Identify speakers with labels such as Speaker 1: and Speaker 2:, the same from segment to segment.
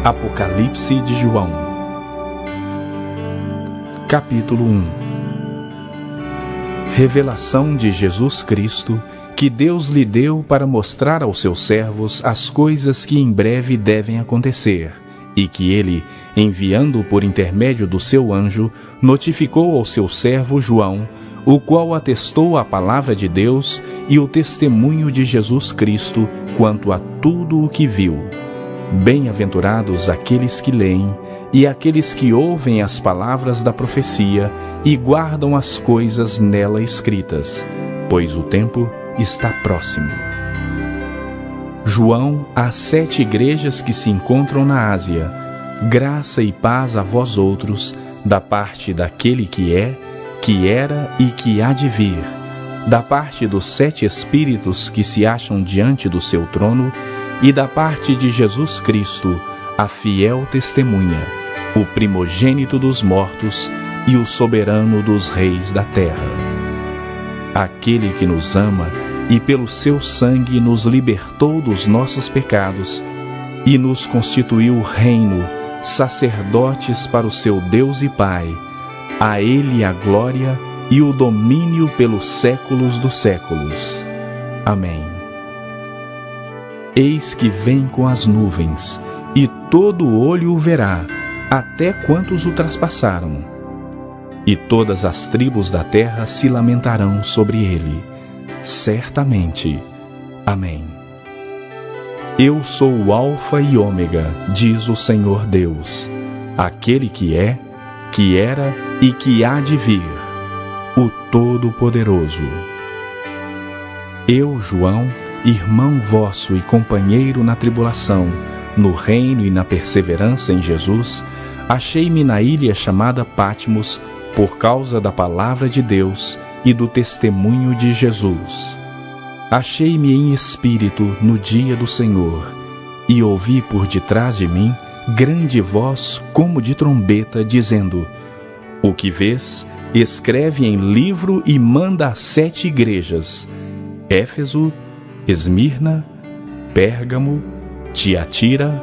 Speaker 1: Apocalipse de João. Capítulo 1. Revelação de Jesus Cristo, que Deus lhe deu para mostrar aos seus servos as coisas que em breve devem acontecer, e que ele, enviando por intermédio do seu anjo, notificou ao seu servo João, o qual atestou a palavra de Deus e o testemunho de Jesus Cristo quanto a tudo o que viu. Bem-aventurados aqueles que leem e aqueles que ouvem as palavras da profecia e guardam as coisas nela escritas, pois o tempo está próximo. João, às 7 igrejas que se encontram na Ásia, graça e paz a vós outros, da parte daquele que é, que era e que há de vir, da parte dos 7 Espíritos que se acham diante do seu trono, e da parte de Jesus Cristo, a fiel testemunha, o primogênito dos mortos e o soberano dos reis da terra. Aquele que nos ama e pelo seu sangue nos libertou dos nossos pecados e nos constituiu reino, sacerdotes para o seu Deus e Pai. A ele a glória e o domínio pelos séculos dos séculos. Amém. Eis que vem com as nuvens, e todo olho o verá, até quantos o traspassaram. E todas as tribos da terra se lamentarão sobre ele. Certamente. Amém. Eu sou o Alfa e Ômega, diz o Senhor Deus, aquele que é, que era e que há de vir, o Todo-Poderoso. Eu, João, irmão vosso e companheiro na tribulação, no reino e na perseverança em Jesus, achei-me na ilha chamada Patmos por causa da palavra de Deus e do testemunho de Jesus. Achei-me em espírito no dia do Senhor, e ouvi por detrás de mim grande voz como de trombeta, dizendo: O que vês, escreve em livro e manda às 7 igrejas: Éfeso, Esmirna, Pérgamo, Tiatira,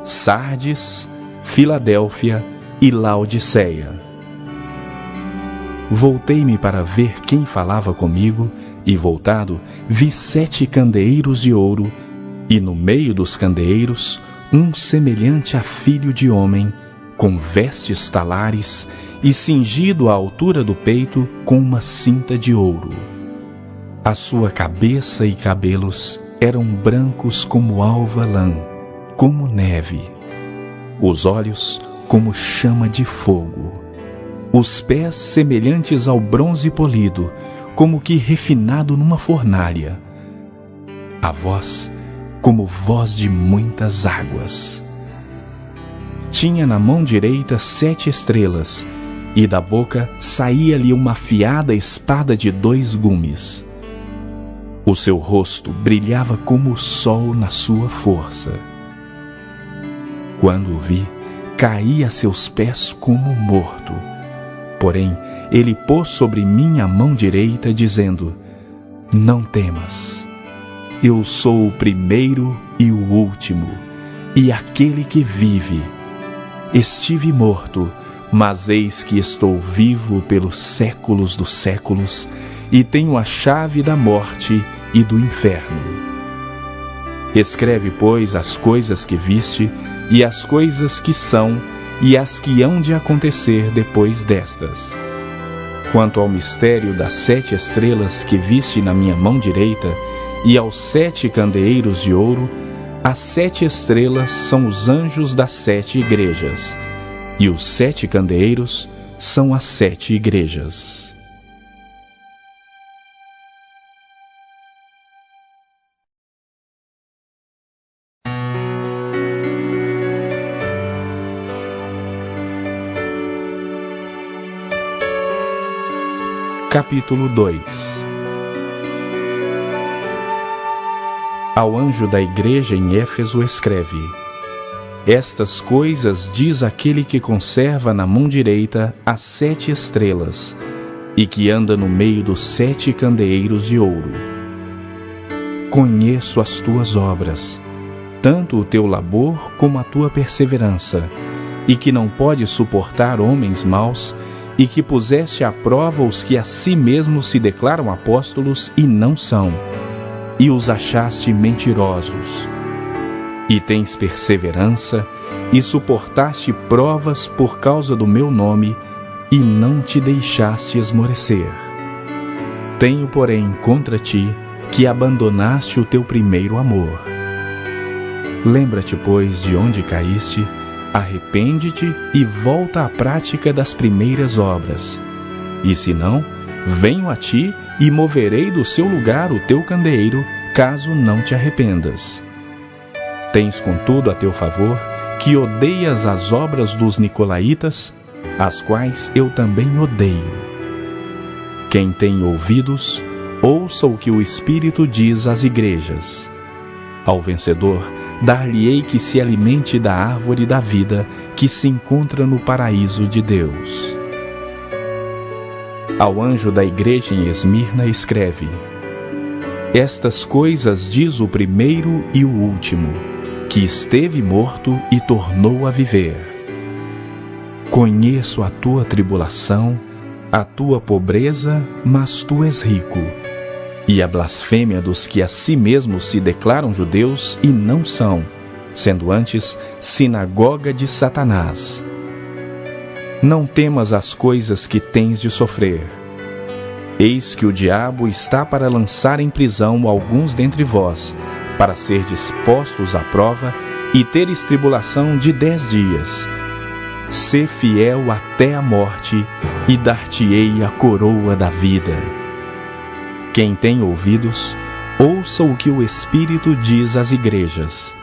Speaker 1: Sardes, Filadélfia e Laodiceia. Voltei-me para ver quem falava comigo, e voltado, vi 7 candeeiros de ouro, e no meio dos candeeiros, um semelhante a filho de homem, com vestes talares, e cingido à altura do peito com uma cinta de ouro. A sua cabeça e cabelos eram brancos como alva lã, como neve. Os olhos como chama de fogo. Os pés semelhantes ao bronze polido, como que refinado numa fornalha. A voz como voz de muitas águas. Tinha na mão direita 7 estrelas, e da boca saía-lhe uma afiada espada de 2 gumes. O seu rosto brilhava como o sol na sua força. Quando o vi, caí a seus pés como morto. Porém, ele pôs sobre mim a mão direita, dizendo: Não temas. Eu sou o primeiro e o último, e aquele que vive. Estive morto, mas eis que estou vivo pelos séculos dos séculos, e tenho a chave da morte e do inferno. Escreve, pois, as coisas que viste, e as coisas que são, e as que hão de acontecer depois destas. Quanto ao mistério das 7 estrelas que viste na minha mão direita, e aos 7 candeeiros de ouro, as 7 estrelas são os anjos das 7 igrejas, e os 7 candeeiros são as 7 igrejas. Capítulo 2. Ao anjo da igreja em Éfeso escreve: Estas coisas diz aquele que conserva na mão direita as 7 estrelas, e que anda no meio dos 7 candeeiros de ouro. Conheço as tuas obras, tanto o teu labor como a tua perseverança, e que não podes suportar homens maus, e que puseste à prova os que a si mesmos se declaram apóstolos e não são, e os achaste mentirosos. E tens perseverança, e suportaste provas por causa do meu nome, e não te deixaste esmorecer. Tenho, porém, contra ti, que abandonaste o teu primeiro amor. Lembra-te, pois, de onde caíste, arrepende-te e volta à prática das primeiras obras. E se não, venho a ti e moverei do seu lugar o teu candeeiro, caso não te arrependas. Tens, contudo, a teu favor, que odeias as obras dos nicolaítas, as quais eu também odeio. Quem tem ouvidos, ouça o que o Espírito diz às igrejas. Ao vencedor, dar-lhe-ei que se alimente da árvore da vida que se encontra no paraíso de Deus. Ao anjo da igreja em Esmirna escreve: Estas coisas diz o primeiro e o último, que esteve morto e tornou a viver. Conheço a tua tribulação, a tua pobreza, mas tu és rico, e a blasfêmia dos que a si mesmos se declaram judeus e não são, sendo antes sinagoga de Satanás. Não temas as coisas que tens de sofrer. Eis que o diabo está para lançar em prisão alguns dentre vós, para serdes postos à prova e teres tribulação de 10 dias. Sê fiel até a morte, e dar-te-ei a coroa da vida. Quem tem ouvidos, ouça o que o Espírito diz às igrejas.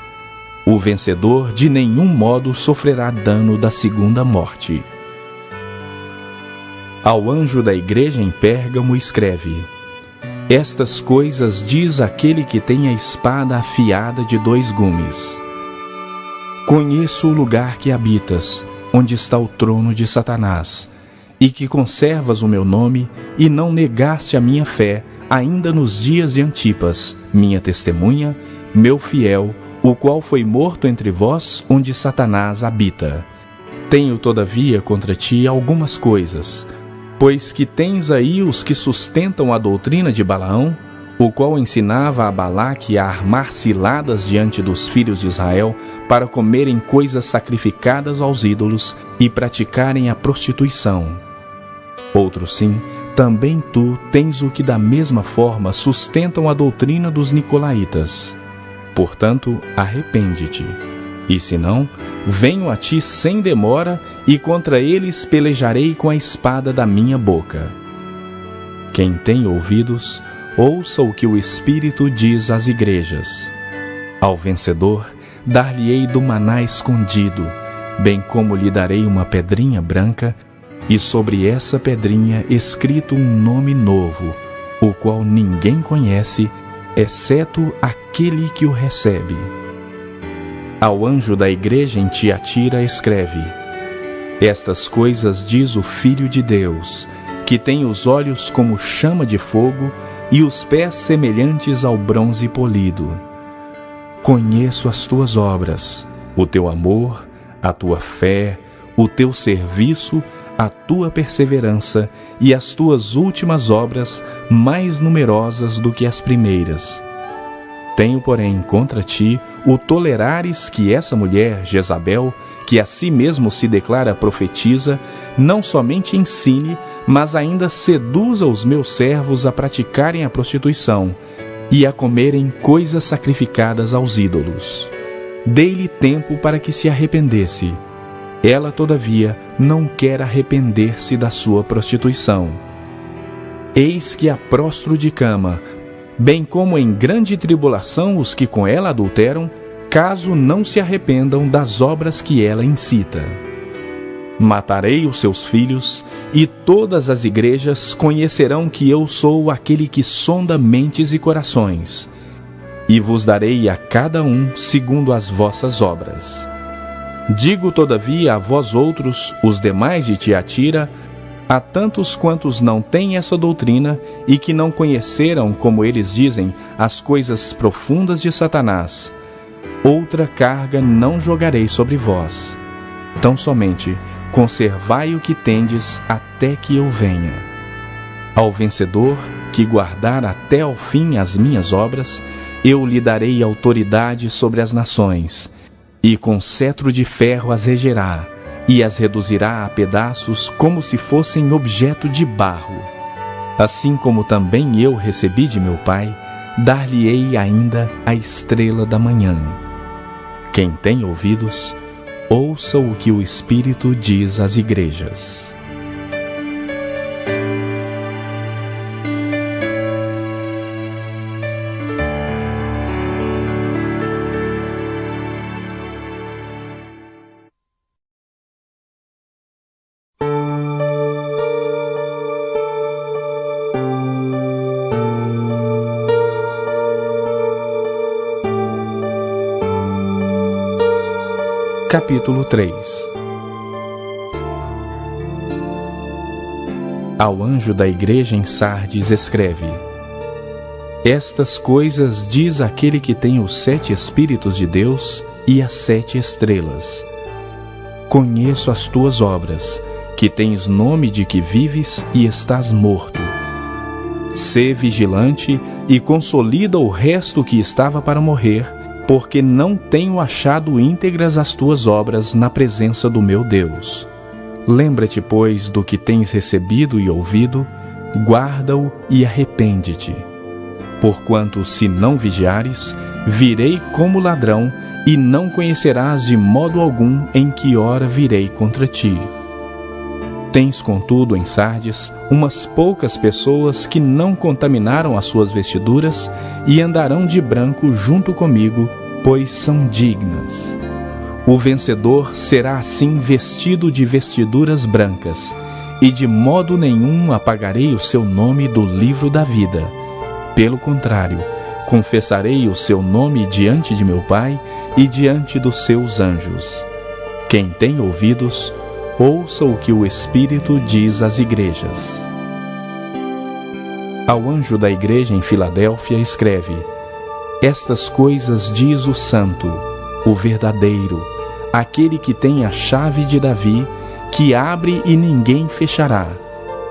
Speaker 1: O vencedor de nenhum modo sofrerá dano da segunda morte. Ao anjo da igreja em Pérgamo escreve: Estas coisas diz aquele que tem a espada afiada de 2 gumes. Conheço o lugar que habitas, onde está o trono de Satanás, e que conservas o meu nome, e não negaste a minha fé, ainda nos dias de Antipas, minha testemunha, meu fiel, o qual foi morto entre vós, onde Satanás habita. Tenho, todavia, contra ti algumas coisas, pois que tens aí os que sustentam a doutrina de Balaão, o qual ensinava a Balaque a armar ciladas diante dos filhos de Israel para comerem coisas sacrificadas aos ídolos e praticarem a prostituição. Outro sim, também tu tens o que da mesma forma sustentam a doutrina dos nicolaítas. Portanto, arrepende-te. E se não, venho a ti sem demora, e contra eles pelejarei com a espada da minha boca. Quem tem ouvidos, ouça o que o Espírito diz às igrejas. Ao vencedor, dar-lhe-ei do maná escondido, bem como lhe darei uma pedrinha branca, e sobre essa pedrinha escrito um nome novo, o qual ninguém conhece, exceto aquele que o recebe. Ao anjo da igreja em Tiatira escreve: Estas coisas diz o Filho de Deus, que tem os olhos como chama de fogo e os pés semelhantes ao bronze polido. Conheço as tuas obras, o teu amor, a tua fé, o teu serviço, a tua perseverança e as tuas últimas obras mais numerosas do que as primeiras. Tenho, porém, contra ti o tolerares que essa mulher, Jezabel, que a si mesmo se declara profetisa, não somente ensine, mas ainda seduza os meus servos a praticarem a prostituição e a comerem coisas sacrificadas aos ídolos. Dei-lhe tempo para que se arrependesse. Ela, todavia, não quer arrepender-se da sua prostituição. Eis que a prostro de cama, bem como em grande tribulação os que com ela adulteram, caso não se arrependam das obras que ela incita. Matarei os seus filhos, e todas as igrejas conhecerão que eu sou aquele que sonda mentes e corações, e vos darei a cada um segundo as vossas obras. Digo, todavia, a vós outros, os demais de Tiatira, a tantos quantos não têm essa doutrina e que não conheceram, como eles dizem, as coisas profundas de Satanás: outra carga não jogarei sobre vós. Tão somente conservai o que tendes até que eu venha. Ao vencedor, que guardar até ao fim as minhas obras, eu lhe darei autoridade sobre as nações, e com cetro de ferro as regerá, e as reduzirá a pedaços como se fossem objeto de barro. Assim como também eu recebi de meu Pai, dar-lhe-ei ainda a estrela da manhã. Quem tem ouvidos, ouça o que o Espírito diz às igrejas. Capítulo 3. Ao anjo da igreja em Sardes escreve: Estas coisas diz aquele que tem os 7 Espíritos de Deus e as 7 estrelas. Conheço as tuas obras, que tens nome de que vives e estás morto. Sê vigilante e consolida o resto que estava para morrer, porque não tenho achado íntegras as tuas obras na presença do meu Deus. Lembra-te, pois, do que tens recebido e ouvido, guarda-o e arrepende-te. Porquanto, se não vigiares, virei como ladrão, e não conhecerás de modo algum em que hora virei contra ti. Tens, contudo, em Sardes, umas poucas pessoas que não contaminaram as suas vestiduras e andarão de branco junto comigo, pois são dignas. O vencedor será assim vestido de vestiduras brancas, e de modo nenhum apagarei o seu nome do livro da vida. Pelo contrário, confessarei o seu nome diante de meu Pai e diante dos seus anjos. Quem tem ouvidos, ouça o que o Espírito diz às igrejas. Ao anjo da igreja em Filadélfia escreve: Estas coisas diz o Santo, o verdadeiro, aquele que tem a chave de Davi, que abre e ninguém fechará,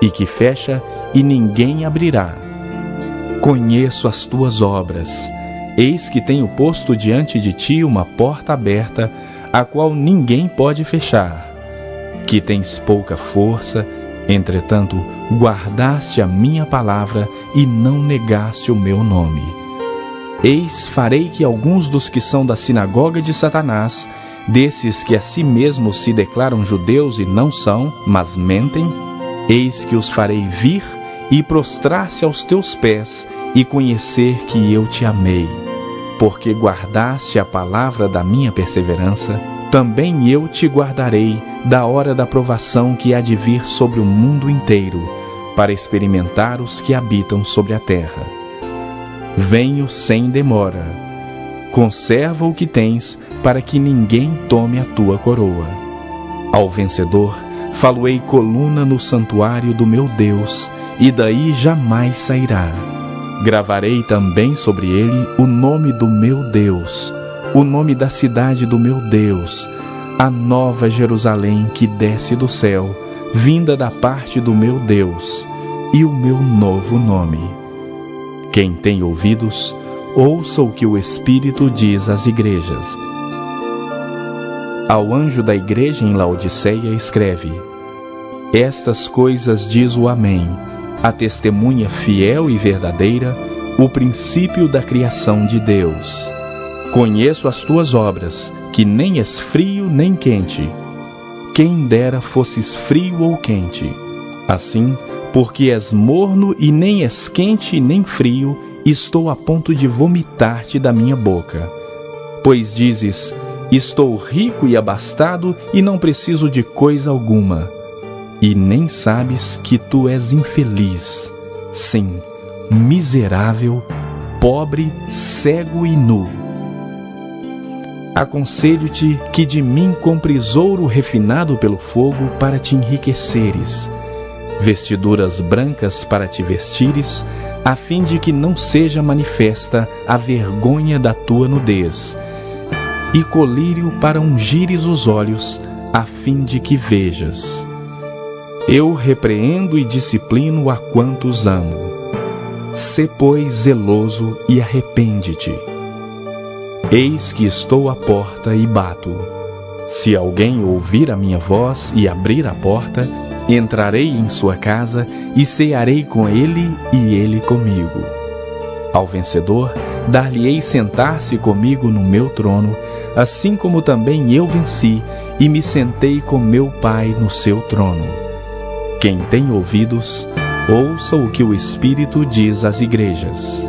Speaker 1: e que fecha e ninguém abrirá. Conheço as tuas obras. Eis que tenho posto diante de ti uma porta aberta, a qual ninguém pode fechar. Que tens pouca força, entretanto, guardaste a minha palavra e não negaste o meu nome. Eis, farei que alguns dos que são da sinagoga de Satanás, desses que a si mesmos se declaram judeus e não são, mas mentem, eis que os farei vir e prostrar-se aos teus pés e conhecer que eu te amei. Porque guardaste a palavra da minha perseverança, também eu te guardarei da hora da provação que há de vir sobre o mundo inteiro, para experimentar os que habitam sobre a terra. Venho sem demora. Conserva o que tens, para que ninguém tome a tua coroa. Ao vencedor, falo-ei coluna no santuário do meu Deus, e daí jamais sairá. Gravarei também sobre ele o nome do meu Deus, o nome da cidade do meu Deus, a nova Jerusalém que desce do céu, vinda da parte do meu Deus, e o meu novo nome. Quem tem ouvidos, ouça o que o Espírito diz às igrejas. Ao anjo da igreja em Laodiceia escreve: Estas coisas diz o Amém, a testemunha fiel e verdadeira, o princípio da criação de Deus. Conheço as tuas obras, que nem és frio nem quente. Quem dera fosses frio ou quente. Assim, porque és morno e nem és quente nem frio, estou a ponto de vomitar-te da minha boca. Pois dizes: Estou rico e abastado e não preciso de coisa alguma. E nem sabes que tu és infeliz, sim, miserável, pobre, cego e nu. Aconselho-te que de mim compres ouro refinado pelo fogo para te enriqueceres, vestiduras brancas para te vestires, a fim de que não seja manifesta a vergonha da tua nudez, e colírio para ungires os olhos, a fim de que vejas. Eu repreendo e disciplino a quantos amo. Sê, pois, zeloso e arrepende-te. Eis que estou à porta e bato. Se alguém ouvir a minha voz e abrir a porta, entrarei em sua casa e cearei com ele e ele comigo. Ao vencedor, dar-lhe-ei sentar-se comigo no meu trono, assim como também eu venci e me sentei com meu Pai no seu trono. Quem tem ouvidos, ouça o que o Espírito diz às igrejas.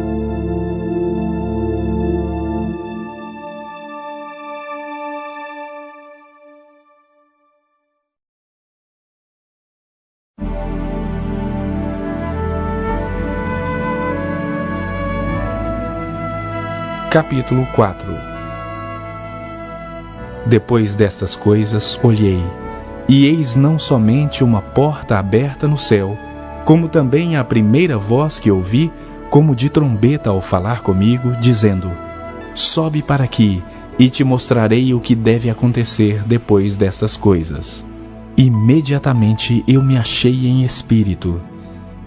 Speaker 1: Capítulo 4. Depois destas coisas olhei, e eis não somente uma porta aberta no céu, como também a primeira voz que ouvi, como de trombeta ao falar comigo, dizendo: Sobe para aqui, e te mostrarei o que deve acontecer depois destas coisas. Imediatamente eu me achei em espírito,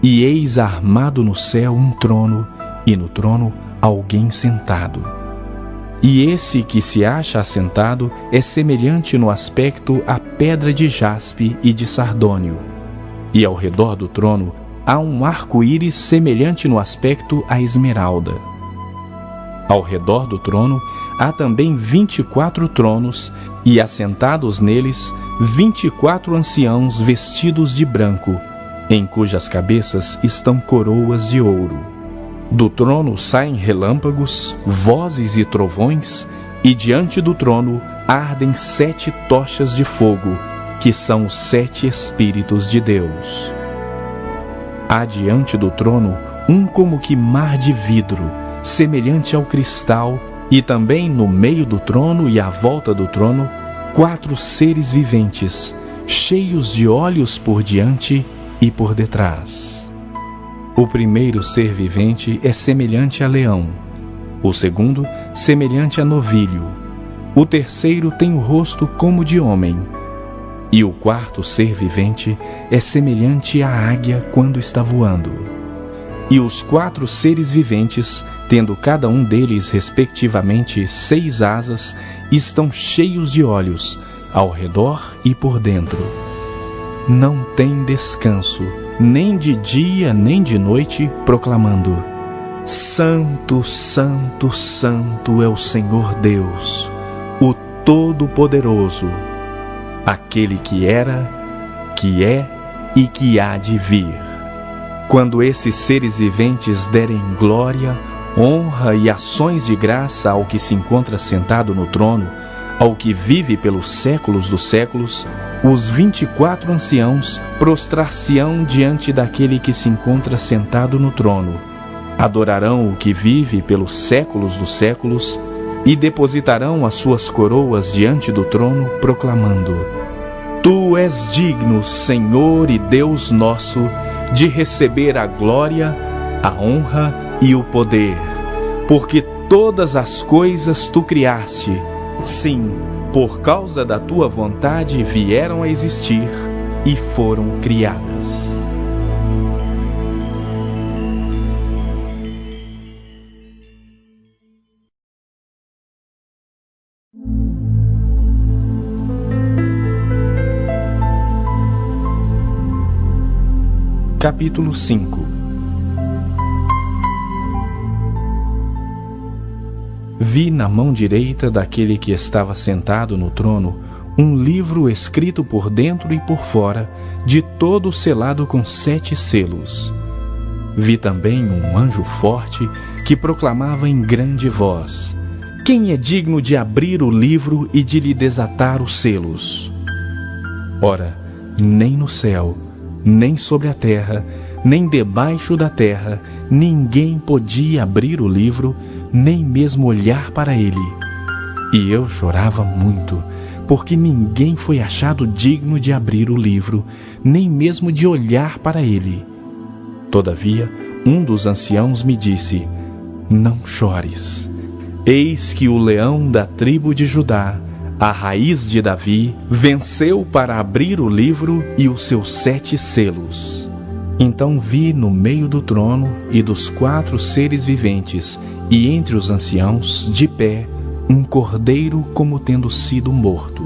Speaker 1: e eis armado no céu um trono, e no trono alguém sentado. E esse que se acha assentado é semelhante no aspecto à pedra de jaspe e de sardônio. E ao redor do trono há um arco-íris semelhante no aspecto à esmeralda. Ao redor do trono há também 24 tronos, e assentados neles 24 anciãos vestidos de branco, em cujas cabeças estão coroas de ouro. Do trono saem relâmpagos, vozes e trovões, e diante do trono ardem 7 tochas de fogo, que são os 7 Espíritos de Deus. Há diante do trono um como que mar de vidro, semelhante ao cristal, e também no meio do trono e à volta do trono, 4 seres viventes, cheios de olhos por diante e por detrás. O primeiro ser vivente é semelhante a leão, o segundo, semelhante a novilho, o terceiro tem o rosto como de homem, e o quarto ser vivente é semelhante à águia quando está voando. E os 4 seres viventes, tendo cada um deles respectivamente 6 asas, estão cheios de olhos, ao redor e por dentro. Não tem descanso, nem de dia nem de noite, proclamando: Santo, Santo, Santo é o Senhor Deus, o Todo-Poderoso, aquele que era, que é e que há de vir. Quando esses seres viventes derem glória, honra e ações de graça ao que se encontra sentado no trono, ao que vive pelos séculos dos séculos, os 24 anciãos prostrar-se-ão diante daquele que se encontra sentado no trono, adorarão o que vive pelos séculos dos séculos e depositarão as suas coroas diante do trono, proclamando: Tu és digno, Senhor e Deus nosso, de receber a glória, a honra e o poder, porque todas as coisas tu criaste, sim, por causa da tua vontade vieram a existir e foram criadas. Capítulo 5. Vi na mão direita daquele que estava sentado no trono um livro escrito por dentro e por fora, de todo selado com 7 selos. Vi também um anjo forte que proclamava em grande voz: Quem é digno de abrir o livro e de lhe desatar os selos? Ora, nem no céu, nem sobre a terra, nem debaixo da terra, ninguém podia abrir o livro, nem mesmo olhar para ele. E eu chorava muito, porque ninguém foi achado digno de abrir o livro, nem mesmo de olhar para ele. Todavia, um dos anciãos me disse: Não chores. Eis que o leão da tribo de Judá, a raiz de Davi, venceu para abrir o livro e os seus 7 selos. Então vi no meio do trono e dos 4 seres viventes, e entre os anciãos, de pé, um cordeiro como tendo sido morto.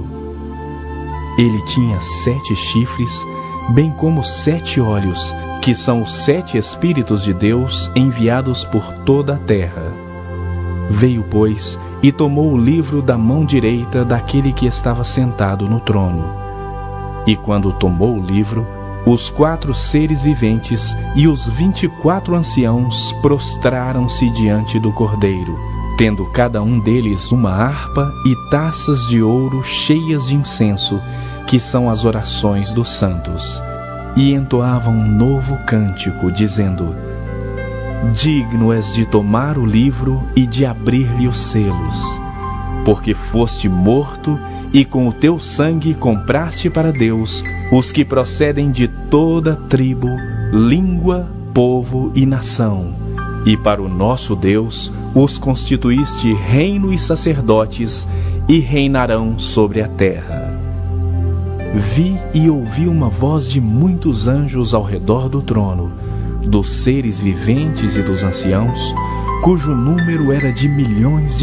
Speaker 1: Ele tinha 7 chifres, bem como 7 olhos, que são os 7 Espíritos de Deus enviados por toda a terra. Veio, pois, e tomou o livro da mão direita daquele que estava sentado no trono. E quando tomou o livro, os 4 seres viventes e os 24 anciãos prostraram-se diante do Cordeiro, tendo cada um deles uma harpa e taças de ouro cheias de incenso, que são as orações dos santos, e entoavam um novo cântico, dizendo: Digno és de tomar o livro e de abrir-lhe os selos, porque foste morto e com o teu sangue compraste para Deus os que procedem de toda tribo, língua, povo e nação, e para o nosso Deus os constituíste reino e sacerdotes, e reinarão sobre a terra. Vi e ouvi uma voz de muitos anjos ao redor do trono, dos seres viventes e dos anciãos, cujo número era de milhões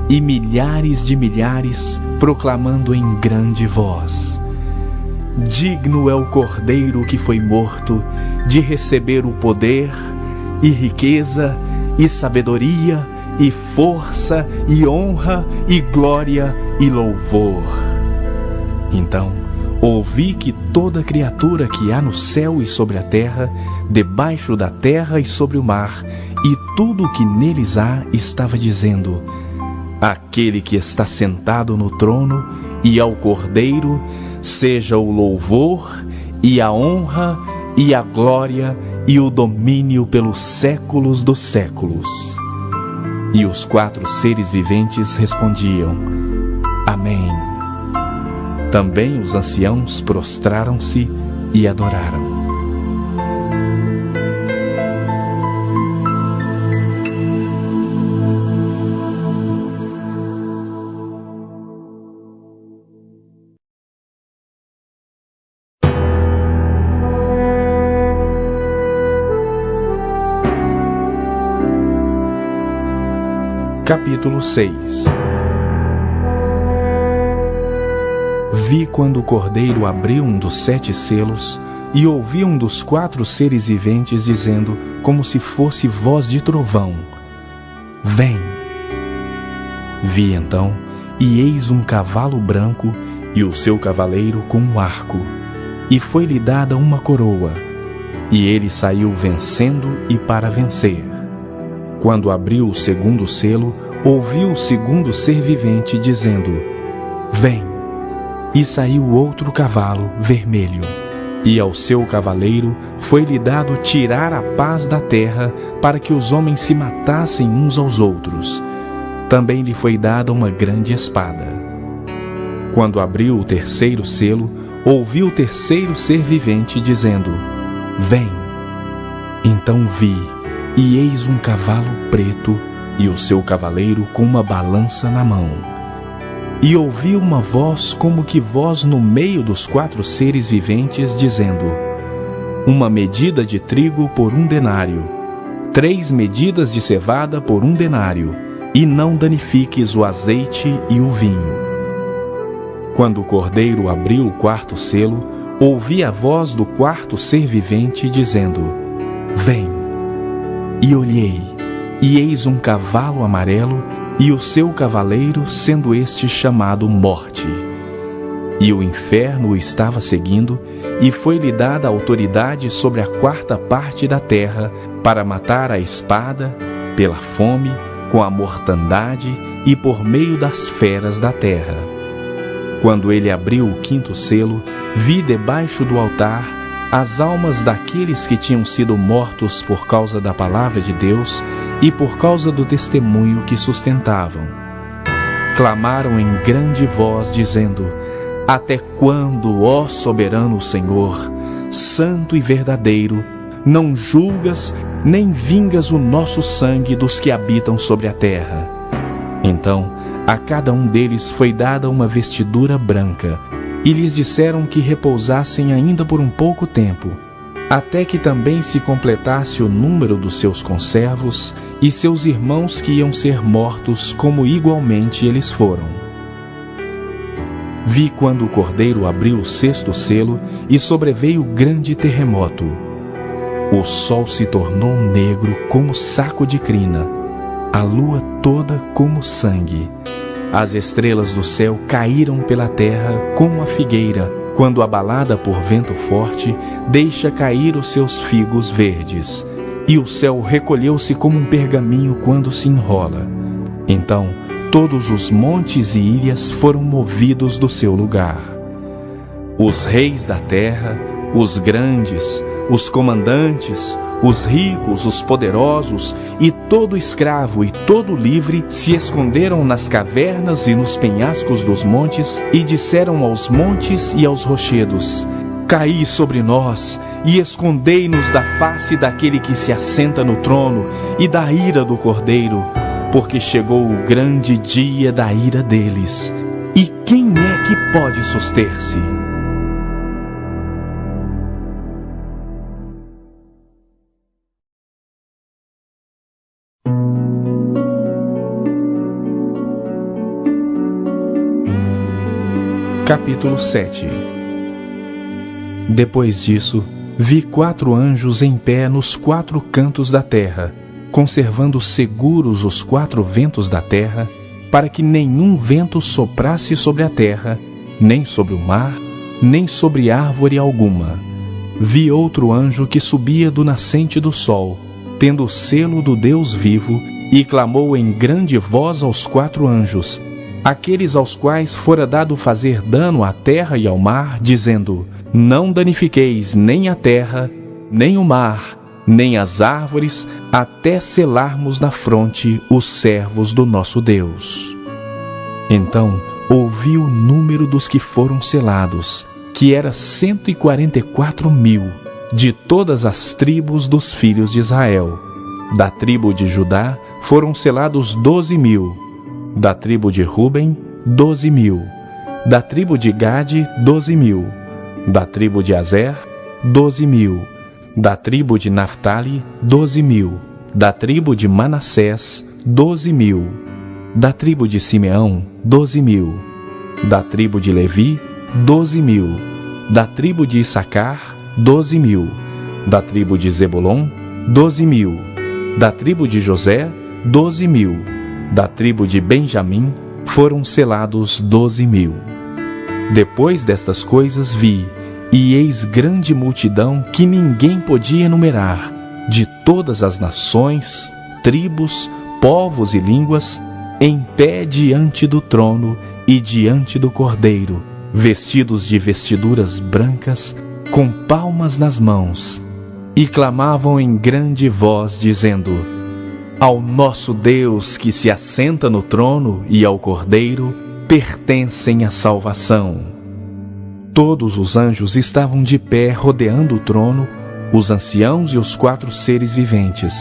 Speaker 1: e milhares de milhares, proclamando em grande voz: Digno é o Cordeiro que foi morto de receber o poder, e riqueza, e sabedoria, e força, e honra, e glória, e louvor. Então ouvi que toda criatura que há no céu e sobre a terra, debaixo da terra e sobre o mar, e tudo o que neles há, estava dizendo: Aquele que está sentado no trono e ao Cordeiro, seja o louvor, e a honra, e a glória, e o domínio pelos séculos dos séculos. E os 4 seres viventes respondiam: Amém. Também os anciãos prostraram-se e adoraram. Capítulo 6. Vi quando o Cordeiro abriu um dos 7 selos, e ouvi um dos 4 seres viventes dizendo, como se fosse voz de trovão: Vem! Vi então, e eis um cavalo branco, e o seu cavaleiro com um arco, e foi-lhe dada uma coroa, e ele saiu vencendo e para vencer. Quando abriu o 2º selo, ouvi o 2º ser vivente dizendo: Vem! E saiu outro cavalo vermelho, e ao seu cavaleiro foi-lhe dado tirar a paz da terra, para que os homens se matassem uns aos outros. Também lhe foi dada uma grande espada. Quando abriu o 3º selo, ouvi o 3º ser vivente dizendo: Vem! Então vi, e eis um cavalo preto, e o seu cavaleiro com uma balança na mão. E ouvi uma voz como que voz no meio dos 4 seres viventes, dizendo: Uma medida de trigo por 1 denário, 3 medidas de cevada por 1 denário, e não danifiques o azeite e o vinho. Quando o Cordeiro abriu o 4º selo, ouvi a voz do 4º ser vivente, dizendo: Vem! E olhei, e eis um cavalo amarelo, e o seu cavaleiro, sendo este chamado Morte. E o inferno o estava seguindo, e foi-lhe dada autoridade sobre a 4ª parte da terra, para matar a espada, pela fome, com a mortandade e por meio das feras da terra. Quando ele abriu o 5º selo, vi debaixo do altar as almas daqueles que tinham sido mortos por causa da palavra de Deus e por causa do testemunho que sustentavam. Clamaram em grande voz, dizendo: Até quando, ó soberano Senhor, santo e verdadeiro, não julgas nem vingas o nosso sangue dos que habitam sobre a terra? Então, a cada um deles foi dada uma vestidura branca, e lhes disseram que repousassem ainda por um pouco tempo, até que também se completasse o número dos seus conservos e seus irmãos que iam ser mortos, como igualmente eles foram. Vi quando o cordeiro abriu o sexto selo e sobreveio grande terremoto. O sol se tornou negro como saco de crina, a lua toda como sangue. As estrelas do céu caíram pela terra como a figueira, quando abalada por vento forte, deixa cair os seus figos verdes. E o céu recolheu-se como um pergaminho quando se enrola. Então, todos os montes e ilhas foram movidos do seu lugar. Os reis da terra, os grandes, os comandantes, os ricos, os poderosos, e todo escravo e todo livre se esconderam nas cavernas e nos penhascos dos montes, e disseram aos montes e aos rochedos: Caí sobre nós, e escondei-nos da face daquele que se assenta no trono e da ira do Cordeiro, porque chegou o grande dia da ira deles. E quem é que pode suster-se? Capítulo 7. Depois disso, vi 4 anjos em pé nos 4 cantos da terra, conservando seguros os 4 ventos da terra, para que nenhum vento soprasse sobre a terra, nem sobre o mar, nem sobre árvore alguma. Vi outro anjo que subia do nascente do sol, tendo o selo do Deus vivo, e clamou em grande voz aos 4 anjos, aqueles aos quais fora dado fazer dano à terra e ao mar, dizendo: Não danifiqueis nem a terra, nem o mar, nem as árvores, até selarmos na fronte os servos do nosso Deus. Então ouvi o número dos que foram selados, que era 144.000, de todas as tribos dos filhos de Israel. Da tribo de Judá foram selados 12.000, da tribo de Ruben, 12.000, da tribo de Gade, 12.000, da tribo de Azer, 12.000, da tribo de Naftali, 12.000, da tribo de Manassés, 12.000, da tribo de Simeão, 12.000, da tribo de Levi, 12.000, da tribo de Issacar, 12.000, da tribo de Zebulon, 12.000, da tribo de José, 12.000, da tribo de Benjamim foram selados 12.000. Depois destas coisas vi, e eis grande multidão que ninguém podia enumerar, de todas as nações, tribos, povos e línguas, em pé diante do trono e diante do Cordeiro, vestidos de vestiduras brancas, com palmas nas mãos, e clamavam em grande voz, dizendo: Ao nosso Deus que se assenta no trono e ao Cordeiro pertencem a salvação. Todos os anjos estavam de pé rodeando o trono, os anciãos e os 4 seres viventes,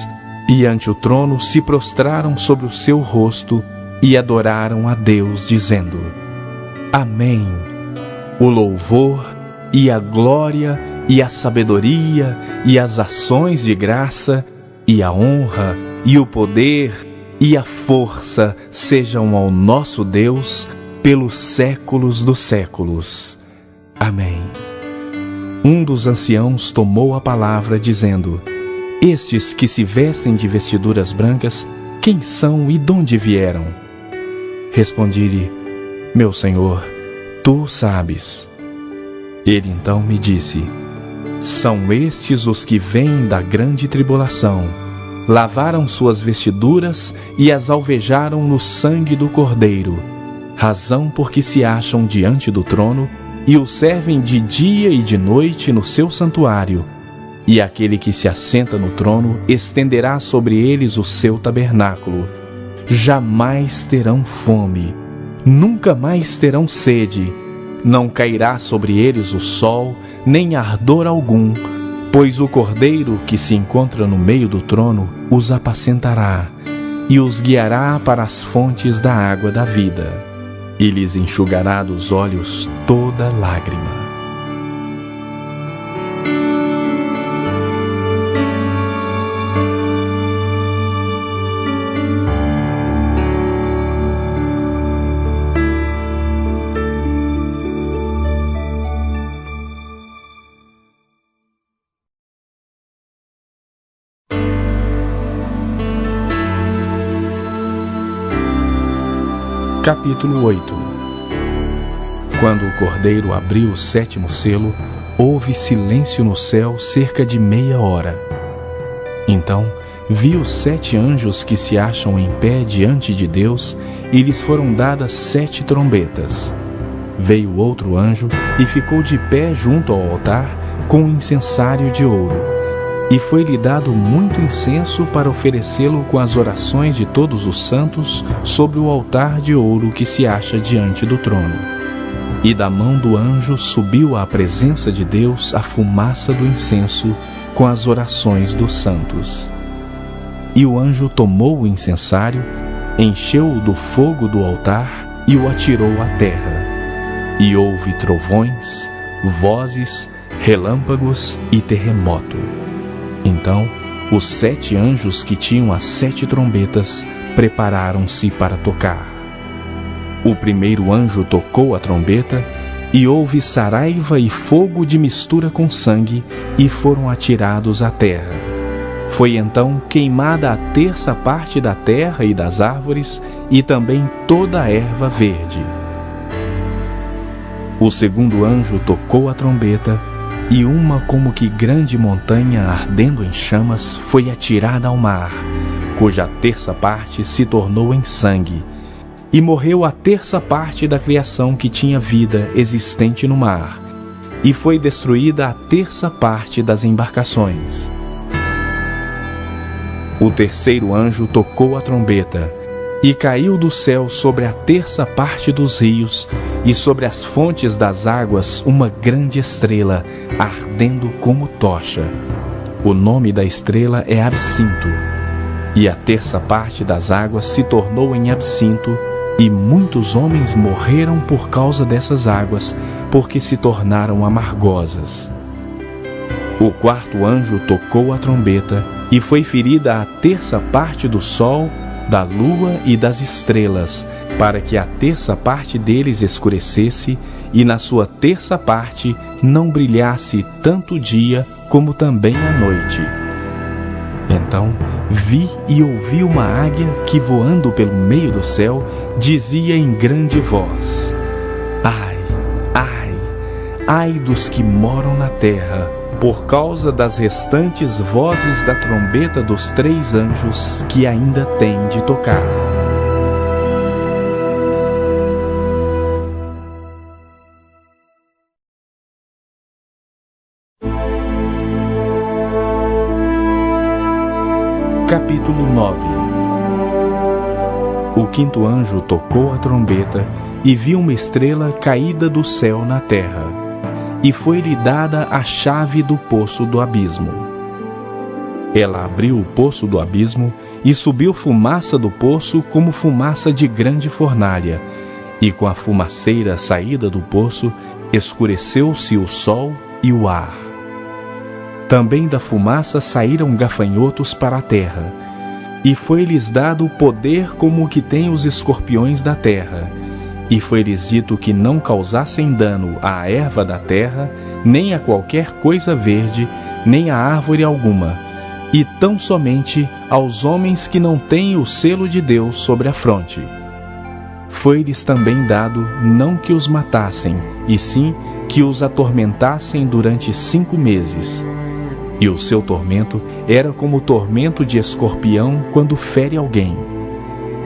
Speaker 1: e ante o trono se prostraram sobre o seu rosto e adoraram a Deus, dizendo: Amém. O louvor e a glória e a sabedoria e as ações de graça e a honra e o poder e a força sejam ao nosso Deus pelos séculos dos séculos. Amém. Um dos anciãos tomou a palavra, dizendo: Estes que se vestem de vestiduras brancas, quem são e donde vieram? Respondi-lhe: Meu Senhor, tu sabes. Ele então me disse: São estes os que vêm da grande tribulação, lavaram suas vestiduras e as alvejaram no sangue do Cordeiro, razão por que se acham diante do trono e o servem de dia e de noite no seu santuário. E aquele que se assenta no trono estenderá sobre eles o seu tabernáculo. Jamais terão fome, nunca mais terão sede, não cairá sobre eles o sol, nem ardor algum, pois o Cordeiro que se encontra no meio do trono os apacentará, e os guiará para as fontes da água da vida, e lhes enxugará dos olhos toda lágrima. Capítulo 8. Quando o Cordeiro abriu o 7º selo, houve silêncio no céu cerca de meia hora. Então vi os 7 anjos que se acham em pé diante de Deus, e lhes foram dadas 7 trombetas. Veio outro anjo e ficou de pé junto ao altar com um incensário de ouro. E foi-lhe dado muito incenso para oferecê-lo com as orações de todos os santos sobre o altar de ouro que se acha diante do trono. E da mão do anjo subiu à presença de Deus a fumaça do incenso com as orações dos santos. E o anjo tomou o incensário, encheu-o do fogo do altar e o atirou à terra. E houve trovões, vozes, relâmpagos e terremoto. Então, os 7 anjos que tinham as 7 trombetas prepararam-se para tocar. O primeiro anjo tocou a trombeta, e houve saraiva e fogo de mistura com sangue, e foram atirados à terra. Foi então queimada a 1/3 parte da terra e das árvores, e também toda a erva verde. O segundo anjo tocou a trombeta, e uma como que grande montanha ardendo em chamas foi atirada ao mar, cuja 1/3 parte se tornou em sangue, e morreu a 1/3 parte da criação que tinha vida existente no mar, e foi destruída a 1/3 parte das embarcações. O terceiro anjo tocou a trombeta, e caiu do céu sobre a 1/3 parte dos rios e sobre as fontes das águas uma grande estrela, ardendo como tocha. O nome da estrela é Absinto. E a 1/3 parte das águas se tornou em absinto, e muitos homens morreram por causa dessas águas, porque se tornaram amargosas. O quarto anjo tocou a trombeta, e foi ferida a 1/3 parte do sol, da lua e das estrelas, para que a 1/3 parte deles escurecesse, e na sua 1/3 parte não brilhasse tanto o dia como também a noite. Então vi e ouvi uma águia que, voando pelo meio do céu, dizia em grande voz: Ai, ai, ai dos que moram na terra, por causa das restantes vozes da trombeta dos 3 anjos que ainda têm de tocar. Capítulo 9. O quinto anjo tocou a trombeta, e viu uma estrela caída do céu na terra, e foi-lhe dada a chave do poço do abismo. Ela abriu o poço do abismo, e subiu fumaça do poço como fumaça de grande fornalha, e com a fumaceira saída do poço, escureceu-se o sol e o ar. Também da fumaça saíram gafanhotos para a terra, e foi-lhes dado o poder como o que tem os escorpiões da terra, e foi-lhes dito que não causassem dano à erva da terra, nem a qualquer coisa verde, nem a árvore alguma, e tão somente aos homens que não têm o selo de Deus sobre a fronte. Foi-lhes também dado não que os matassem, e sim que os atormentassem durante 5 meses. E o seu tormento era como o tormento de escorpião quando fere alguém.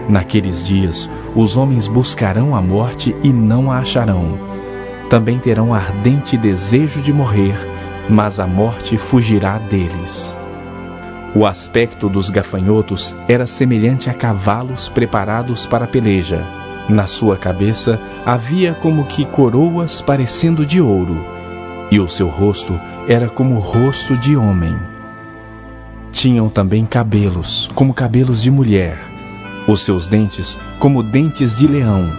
Speaker 1: Naqueles dias, os homens buscarão a morte e não a acharão. Também terão ardente desejo de morrer, mas a morte fugirá deles. O aspecto dos gafanhotos era semelhante a cavalos preparados para a peleja. Na sua cabeça havia como que coroas parecendo de ouro, e o seu rosto era como o rosto de homem. Tinham também cabelos, como cabelos de mulher, Os seus dentes como dentes de leão.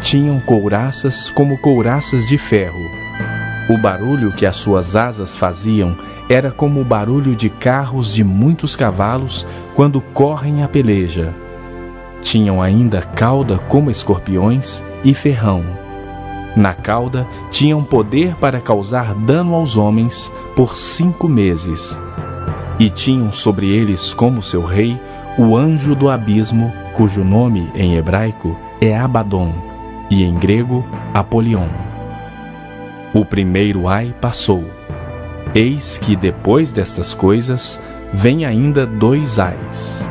Speaker 1: Tinham couraças como couraças de ferro. O barulho que as suas asas faziam era como o barulho de carros de muitos cavalos quando correm a peleja. Tinham ainda cauda como escorpiões e ferrão. Na cauda tinham poder para causar dano aos homens por 5 meses. E tinham sobre eles como seu rei o anjo do abismo, cujo nome em hebraico é Abaddon e em grego Apolion. O primeiro ai passou. Eis que depois destas coisas vem ainda 2 ais.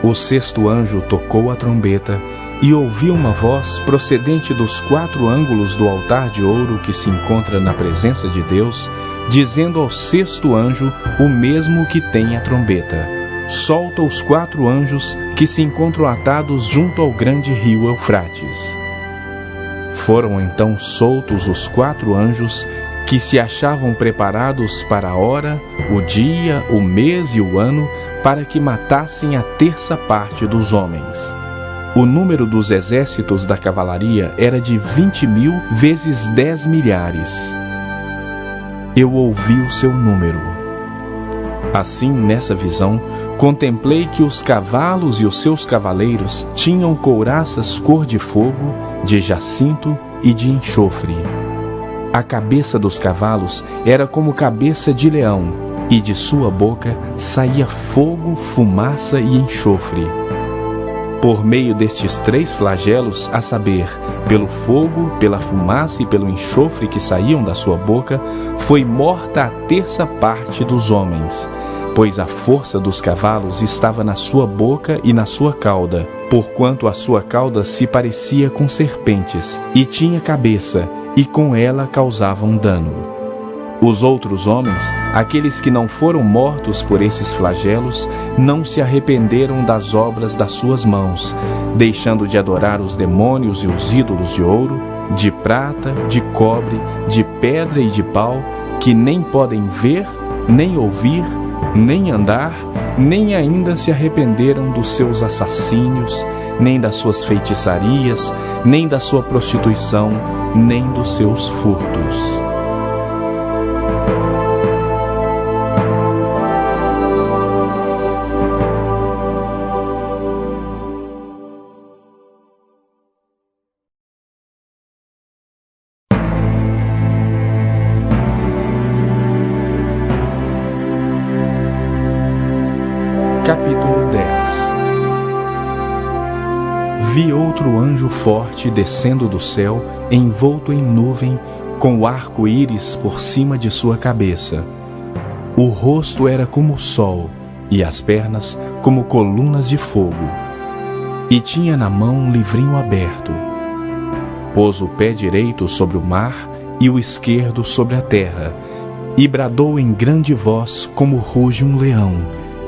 Speaker 1: O 6º anjo tocou a trombeta e ouvi uma voz procedente dos 4 ângulos do altar de ouro que se encontra na presença de Deus, dizendo ao 6º anjo, o mesmo que tem a trombeta: solta os 4 anjos que se encontram atados junto ao grande rio Eufrates. Foram então soltos os 4 anjos que se achavam preparados para a hora, o dia, o mês e o ano, para que matassem a 1/3 parte dos homens. O número dos exércitos da cavalaria era de 20.000 vezes 10 milhares. Eu ouvi o seu número. Assim, nessa visão, contemplei que os cavalos e os seus cavaleiros tinham couraças cor de fogo, de jacinto e de enxofre. A cabeça dos cavalos era como cabeça de leão, e de sua boca saía fogo, fumaça e enxofre. Por meio destes 3 flagelos, a saber, pelo fogo, pela fumaça e pelo enxofre que saíam da sua boca, foi morta a 1/3 parte dos homens, pois a força dos cavalos estava na sua boca e na sua cauda, porquanto a sua cauda se parecia com serpentes, e tinha cabeça, e com ela causavam dano. Os outros homens, aqueles que não foram mortos por esses flagelos, não se arrependeram das obras das suas mãos, deixando de adorar os demônios e os ídolos de ouro, de prata, de cobre, de pedra e de pau, que nem podem ver, nem ouvir, nem andar, nem ainda se arrependeram dos seus assassínios, nem das suas feitiçarias, nem da sua prostituição, nem dos seus furtos. Capítulo 10. Vi outro anjo forte descendo do céu, envolto em nuvem, com o arco-íris por cima de sua cabeça. O rosto era como o sol, e as pernas como colunas de fogo. E tinha na mão um livrinho aberto. Pôs o pé direito sobre o mar e o esquerdo sobre a terra, e bradou em grande voz como ruge um leão.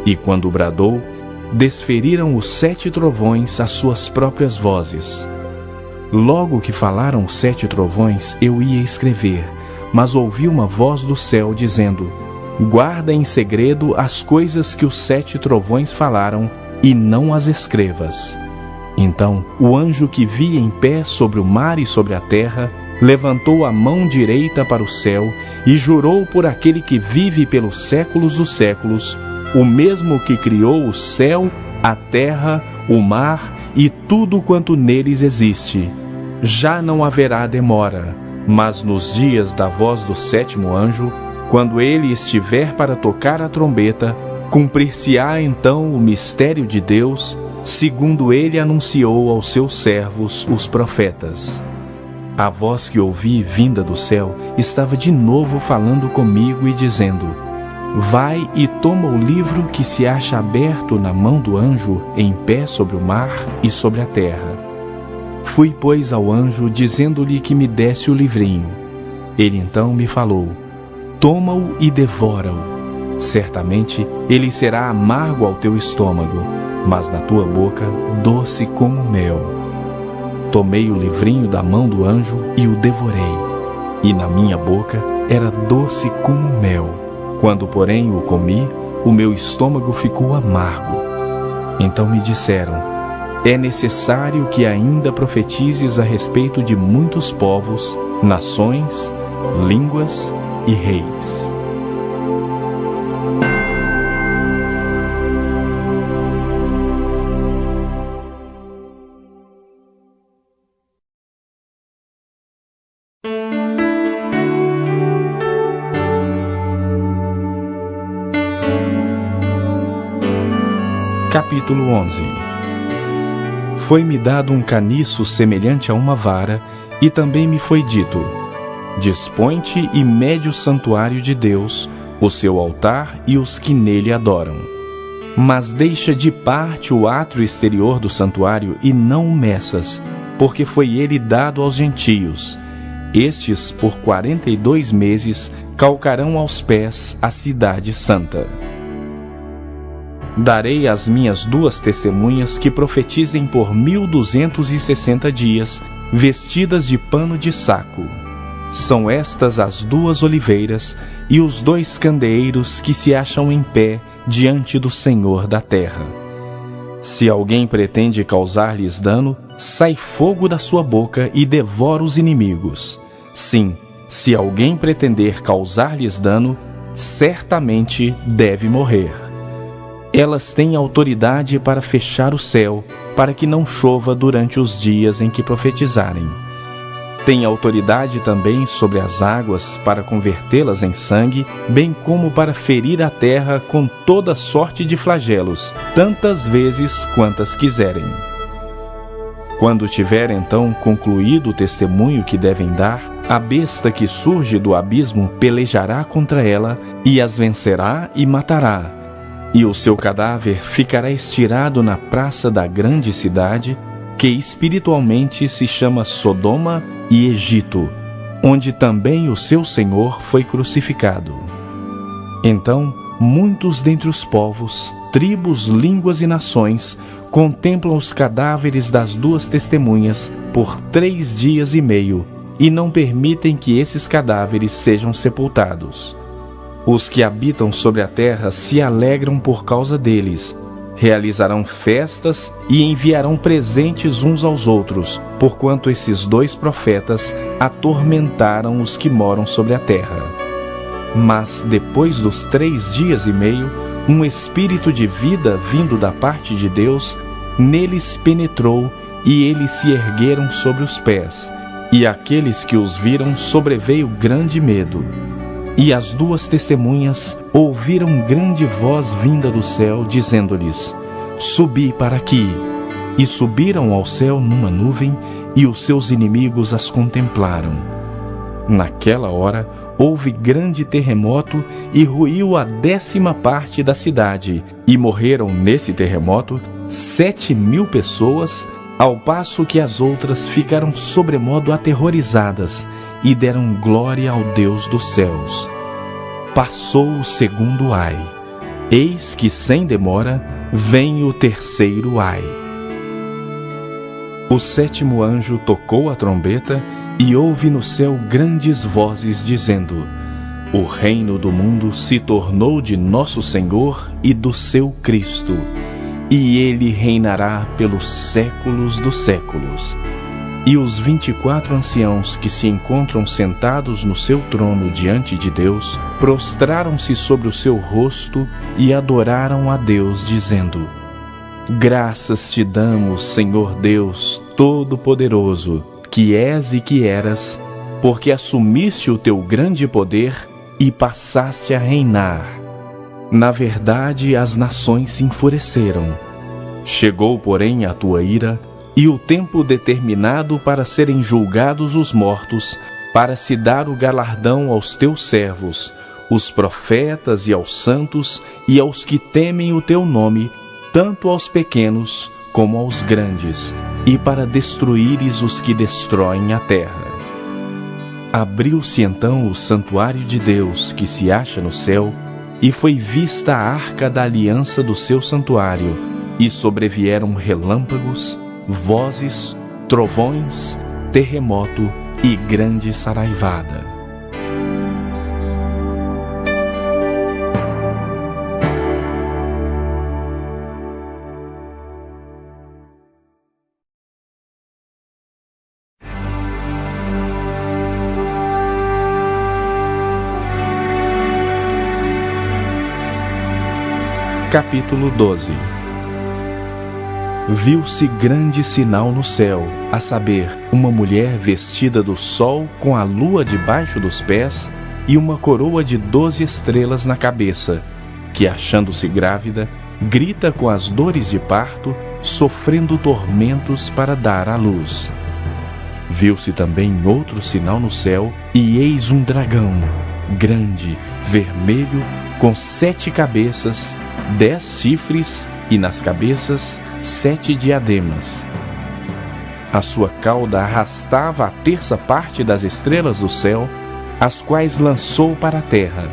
Speaker 1: E quando bradou, desferiram os 7 trovões as suas próprias vozes. Logo que falaram os 7 trovões, eu ia escrever, mas ouvi uma voz do céu dizendo: guarda em segredo as coisas que os 7 trovões falaram, e não as escrevas. Então o anjo que vi em pé sobre o mar e sobre a terra levantou a mão direita para o céu e jurou por aquele que vive pelos séculos dos séculos, o mesmo que criou o céu, a terra, o mar e tudo quanto neles existe. Já não haverá demora, mas nos dias da voz do 7º anjo, quando ele estiver para tocar a trombeta, cumprir-se-á então o mistério de Deus, segundo ele anunciou aos seus servos, os profetas. A voz que ouvi vinda do céu estava de novo falando comigo e dizendo: vai e toma o livro que se acha aberto na mão do anjo, em pé sobre o mar e sobre a terra. Fui, pois, ao anjo, dizendo-lhe que me desse o livrinho. Ele então me falou: toma-o e devora-o. Certamente ele será amargo ao teu estômago, mas na tua boca doce como mel. Tomei o livrinho da mão do anjo e o devorei, e na minha boca era doce como mel. Quando, porém, o comi, o meu estômago ficou amargo. Então me disseram: é necessário que ainda profetizes a respeito de muitos povos, nações, línguas e reis. Capítulo 11. Foi-me dado um caniço semelhante a uma vara, e também me foi dito: dispõe-te e mede o santuário de Deus, o seu altar e os que nele adoram. Mas deixa de parte o átrio exterior do santuário e não o meças, porque foi ele dado aos gentios. Estes, por 42 meses, calcarão aos pés a cidade santa. Darei às minhas 2 testemunhas que profetizem por 1260 dias, vestidas de pano de saco. São estas as 2 oliveiras e os 2 candeeiros que se acham em pé diante do Senhor da terra. Se alguém pretende causar-lhes dano, sai fogo da sua boca e devora os inimigos. Sim, se alguém pretender causar-lhes dano, certamente deve morrer. Elas têm autoridade para fechar o céu, para que não chova durante os dias em que profetizarem. Têm autoridade também sobre as águas para convertê-las em sangue, bem como para ferir a terra com toda sorte de flagelos, tantas vezes quantas quiserem. Quando tiver então concluído o testemunho que devem dar, a besta que surge do abismo pelejará contra ela e as vencerá e matará. E o seu cadáver ficará estirado na praça da grande cidade, que espiritualmente se chama Sodoma e Egito, onde também o seu Senhor foi crucificado. Então, muitos dentre os povos, tribos, línguas e nações contemplam os cadáveres das 2 testemunhas por 3 dias e meio, e não permitem que esses cadáveres sejam sepultados. Os que habitam sobre a terra se alegram por causa deles, realizarão festas e enviarão presentes uns aos outros, porquanto esses 2 profetas atormentaram os que moram sobre a terra. Mas depois dos 3 dias e meio, um espírito de vida vindo da parte de Deus neles penetrou, e eles se ergueram sobre os pés, e àqueles que os viram sobreveio grande medo. E as 2 testemunhas ouviram grande voz vinda do céu, dizendo-lhes: subi para aqui. E subiram ao céu numa nuvem, e os seus inimigos as contemplaram. Naquela hora houve grande terremoto, e ruiu a 10ª parte da cidade, e morreram nesse terremoto 7.000 pessoas, ao passo que as outras ficaram sobremodo aterrorizadas, e deram glória ao Deus dos céus. Passou o 2º ai. Eis que, sem demora, vem o 3º ai. O 7º anjo tocou a trombeta, e houve no céu grandes vozes dizendo: o reino do mundo se tornou de nosso Senhor e do seu Cristo, e ele reinará pelos séculos dos séculos. E os 24 anciãos que se encontram sentados no seu trono diante de Deus, prostraram-se sobre o seu rosto e adoraram a Deus, dizendo: graças te damos, Senhor Deus Todo-Poderoso, que és e que eras, porque assumiste o teu grande poder e passaste a reinar. Na verdade, as nações se enfureceram. Chegou, porém, a tua ira, e o tempo determinado para serem julgados os mortos, para se dar o galardão aos teus servos, os profetas e aos santos, e aos que temem o teu nome, tanto aos pequenos como aos grandes, e para destruíres os que destroem a terra. Abriu-se então o santuário de Deus, que se acha no céu, e foi vista a arca da aliança do seu santuário, e sobrevieram relâmpagos, vozes, trovões, terremoto e grande saraivada. Capítulo 12. Viu-se grande sinal no céu, a saber, uma mulher vestida do sol com a lua debaixo dos pés e uma coroa de 12 estrelas na cabeça, que, achando-se grávida, grita com as dores de parto, sofrendo tormentos para dar à luz. Viu-se também outro sinal no céu, e eis um dragão, grande, vermelho, com 7 cabeças, 10 chifres, e nas cabeças 7 diademas. A sua cauda arrastava a terça parte das estrelas do céu, as quais lançou para a terra.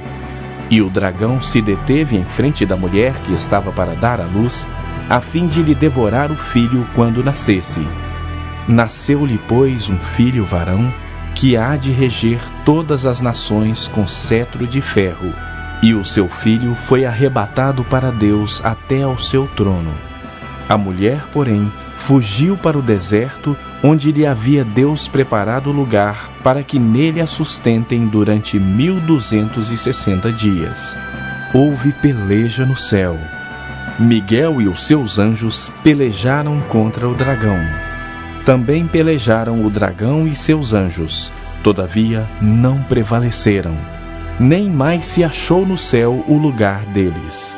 Speaker 1: E o dragão se deteve em frente da mulher que estava para dar à luz, a fim de lhe devorar o filho quando nascesse. Nasceu-lhe, pois, um filho varão, que há de reger todas as nações com cetro de ferro, e o seu filho foi arrebatado para Deus até ao seu trono. A mulher, porém, fugiu para o deserto, onde lhe havia Deus preparado lugar para que nele a sustentem durante 1260 dias. Houve peleja no céu. Miguel e os seus anjos pelejaram contra o dragão. Também pelejaram o dragão e seus anjos, todavia não prevaleceram, nem mais se achou no céu o lugar deles.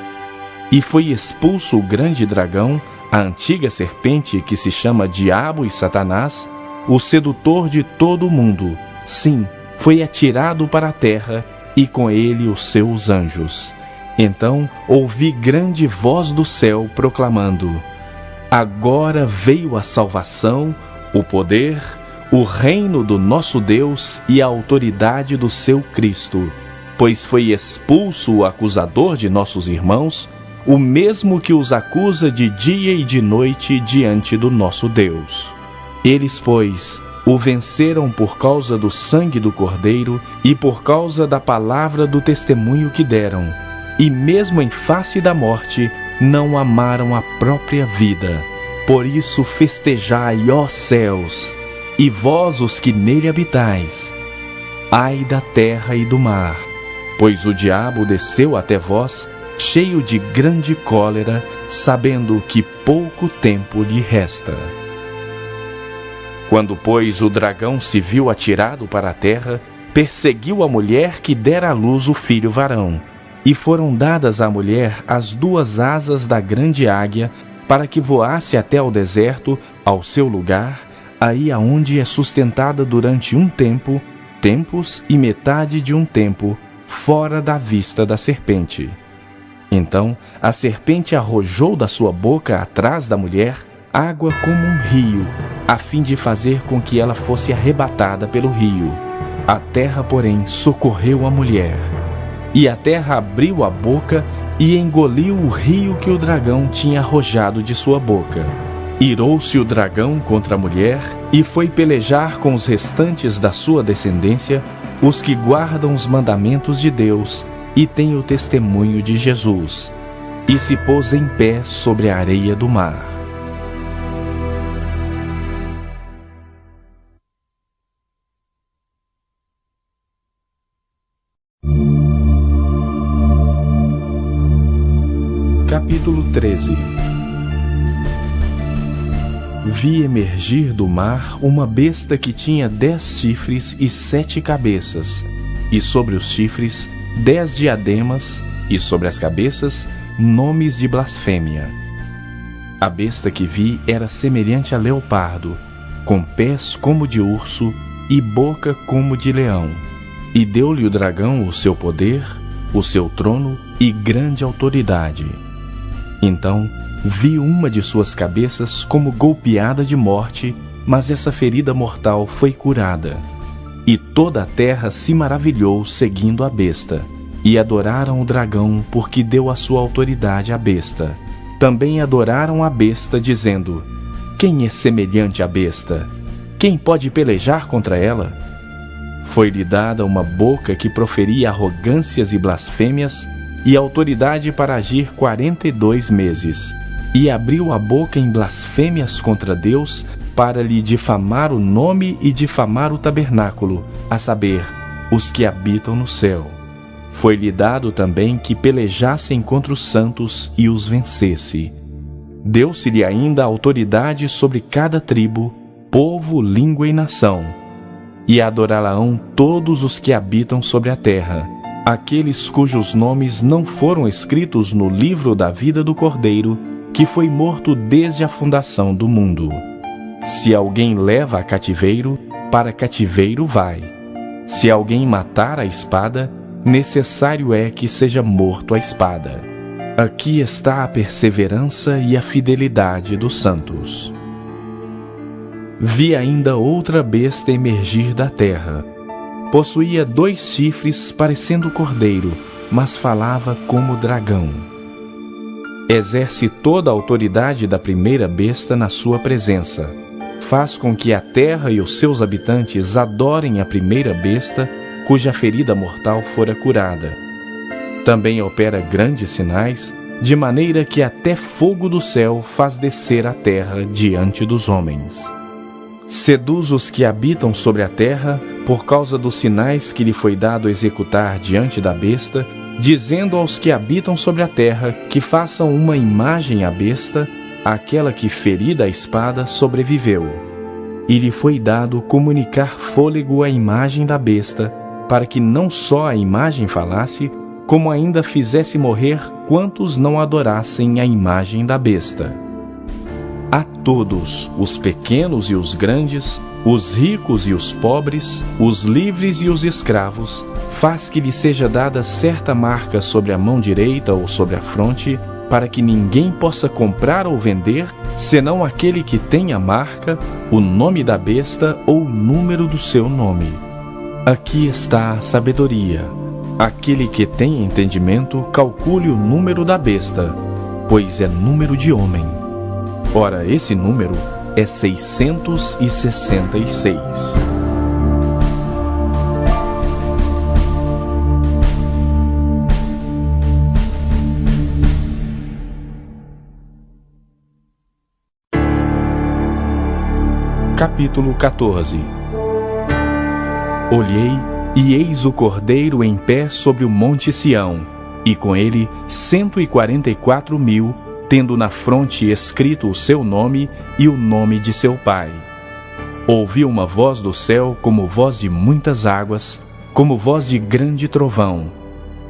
Speaker 1: E foi expulso o grande dragão, a antiga serpente que se chama Diabo e Satanás, o sedutor de todo o mundo. Sim, foi atirado para a terra, e com ele os seus anjos. Então ouvi grande voz do céu proclamando: agora veio a salvação, o poder, o reino do nosso Deus e a autoridade do seu Cristo, pois foi expulso o acusador de nossos irmãos, o mesmo que os acusa de dia e de noite diante do nosso Deus. Eles, pois, o venceram por causa do sangue do Cordeiro e por causa da palavra do testemunho que deram, e mesmo em face da morte, não amaram a própria vida. Por isso festejai, ó céus, e vós os que nele habitais. Ai da terra e do mar, pois o diabo desceu até vós, cheio de grande cólera, sabendo que pouco tempo lhe resta. Quando, pois, o dragão se viu atirado para a terra, perseguiu a mulher que dera à luz o filho varão, e foram dadas à mulher as 2 asas da grande águia, para que voasse até ao deserto, ao seu lugar, aí aonde é sustentada durante um tempo, tempos e metade de um tempo, fora da vista da serpente. Então a serpente arrojou da sua boca atrás da mulher água como um rio, a fim de fazer com que ela fosse arrebatada pelo rio. A terra, porém, socorreu a mulher. E a terra abriu a boca e engoliu o rio que o dragão tinha arrojado de sua boca. Irou-se o dragão contra a mulher e foi pelejar com os restantes da sua descendência, os que guardam os mandamentos de Deus e têm o testemunho de Jesus, e se pôs em pé sobre a areia do mar. Capítulo 13. Vi emergir do mar uma besta que tinha 10 chifres e 7 cabeças, e sobre os chifres 10 diademas, e sobre as cabeças nomes de blasfêmia. A besta que vi era semelhante a leopardo, com pés como de urso e boca como de leão. E deu-lhe o dragão o seu poder, o seu trono e grande autoridade. Então vi uma de suas cabeças como golpeada de morte, mas essa ferida mortal foi curada. E toda a terra se maravilhou seguindo a besta, e adoraram o dragão porque deu a sua autoridade à besta. Também adoraram a besta, dizendo: quem é semelhante à besta? Quem pode pelejar contra ela? Foi-lhe dada uma boca que proferia arrogâncias e blasfêmias, e autoridade para agir 42 meses. E abriu a boca em blasfêmias contra Deus, para lhe difamar o nome e difamar o tabernáculo, a saber, os que habitam no céu. Foi-lhe dado também que pelejassem contra os santos e os vencesse. Deu-se-lhe ainda autoridade sobre cada tribo, povo, língua e nação. E adorá-la-ão todos os que habitam sobre a terra, aqueles cujos nomes não foram escritos no livro da vida do Cordeiro, que foi morto desde a fundação do mundo. Se alguém leva a cativeiro, para cativeiro vai. Se alguém matar a espada, necessário é que seja morto a espada. Aqui está a perseverança e a fidelidade dos santos. Vi ainda outra besta emergir da terra. Possuía 2 chifres parecendo cordeiro, mas falava como dragão. Exerce toda a autoridade da primeira besta na sua presença. Faz com que a terra e os seus habitantes adorem a primeira besta, cuja ferida mortal fora curada. Também opera grandes sinais, de maneira que até fogo do céu faz descer a terra diante dos homens. Seduz os que habitam sobre a terra, por causa dos sinais que lhe foi dado executar diante da besta, dizendo aos que habitam sobre a terra que façam uma imagem à besta, aquela que, ferida a espada, sobreviveu. E lhe foi dado comunicar fôlego à imagem da besta, para que não só a imagem falasse, como ainda fizesse morrer quantos não adorassem a imagem da besta. A todos, os pequenos e os grandes, os ricos e os pobres, os livres e os escravos, faz que lhe seja dada certa marca sobre a mão direita ou sobre a fronte, para que ninguém possa comprar ou vender, senão aquele que tem a marca, o nome da besta ou o número do seu nome. Aqui está a sabedoria. Aquele que tem entendimento, calcule o número da besta, pois é número de homem. Ora, esse número é 666. Capítulo 14. Olhei, e eis o Cordeiro em pé sobre o monte Sião, e com ele 144.000, tendo na fronte escrito o seu nome e o nome de seu pai. Ouvi uma voz do céu como voz de muitas águas, como voz de grande trovão.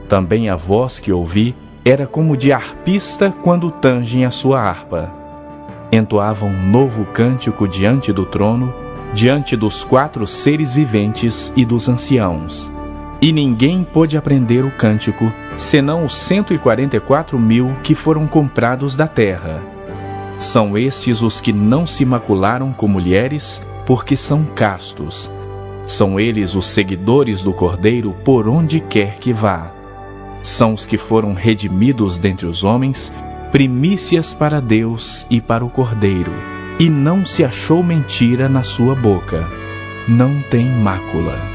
Speaker 1: Também a voz que ouvi era como de harpista quando tangem a sua harpa. Entoava um novo cântico diante do trono, diante dos 4 seres viventes e dos anciãos. E ninguém pôde aprender o cântico, senão os 144.000 que foram comprados da terra. São estes os que não se macularam com mulheres, porque são castos. São eles os seguidores do Cordeiro por onde quer que vá. São os que foram redimidos dentre os homens, primícias para Deus e para o Cordeiro, e não se achou mentira na sua boca. Não tem mácula.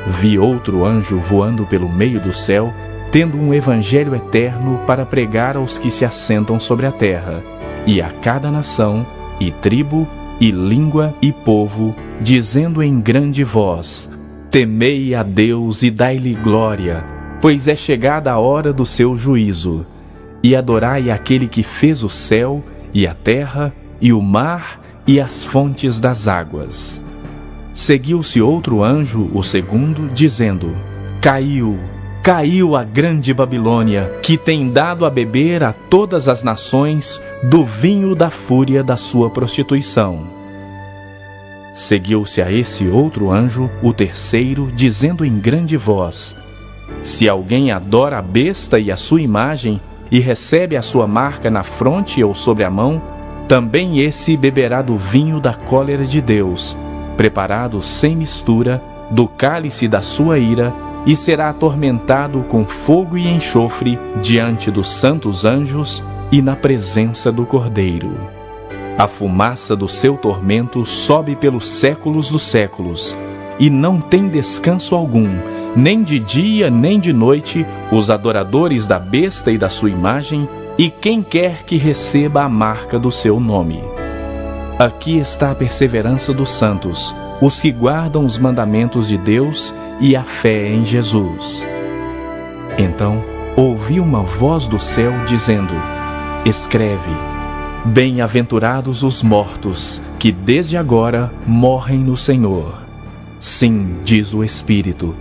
Speaker 1: Vi outro anjo voando pelo meio do céu, tendo um evangelho eterno para pregar aos que se assentam sobre a terra, e a cada nação, e tribo, e língua, e povo, dizendo em grande voz: Temei a Deus e dai-lhe glória, pois é chegada a hora do seu juízo. E adorai aquele que fez o céu, e a terra, e o mar, e as fontes das águas. Seguiu-se outro anjo, o segundo, dizendo: Caiu, caiu a grande Babilônia, que tem dado a beber a todas as nações do vinho da fúria da sua prostituição. Seguiu-se a esse outro anjo, o terceiro, dizendo em grande voz: Se alguém adora a besta e a sua imagem, e recebe a sua marca na fronte ou sobre a mão, também esse beberá do vinho da cólera de Deus, preparado sem mistura, do cálice da sua ira, e será atormentado com fogo e enxofre diante dos santos anjos e na presença do Cordeiro. A fumaça do seu tormento sobe pelos séculos dos séculos, e não tem descanso algum, nem de dia nem de noite, os adoradores da besta e da sua imagem, e quem quer que receba a marca do seu nome. Aqui está a perseverança dos santos, os que guardam os mandamentos de Deus e a fé em Jesus. Então ouvi uma voz do céu dizendo: Escreve: Bem-aventurados os mortos, que desde agora morrem no Senhor. Sim, diz o Espírito,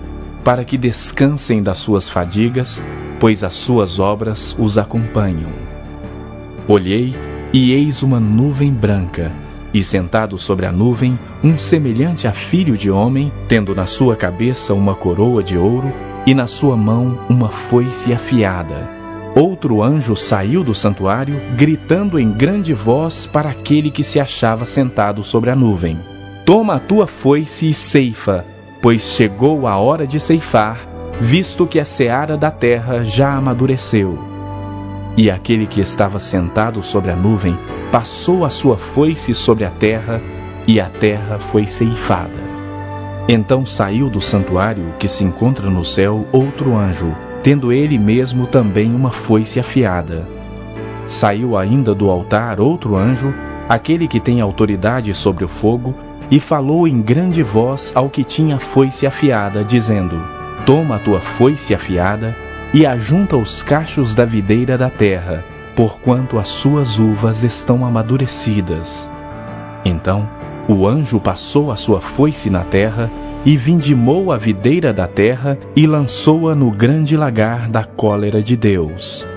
Speaker 1: para que descansem das suas fadigas, pois as suas obras os acompanham. Olhei, e eis uma nuvem branca, e sentado sobre a nuvem, um semelhante a filho de homem, tendo na sua cabeça uma coroa de ouro, e na sua mão uma foice afiada. Outro anjo saiu do santuário, gritando em grande voz para aquele que se achava sentado sobre a nuvem: Toma a tua foice e ceifa, pois chegou a hora de ceifar, visto que a seara da terra já amadureceu. E aquele que estava sentado sobre a nuvem passou a sua foice sobre a terra, e a terra foi ceifada. Então saiu do santuário que se encontra no céu outro anjo, tendo ele mesmo também uma foice afiada. Saiu ainda do altar outro anjo, aquele que tem autoridade sobre o fogo, e falou em grande voz ao que tinha a foice afiada, dizendo: Toma a tua foice afiada e ajunta os cachos da videira da terra, porquanto as suas uvas estão amadurecidas. Então o anjo passou a sua foice na terra, e vindimou a videira da terra, e lançou-a no grande lagar da cólera de Deus.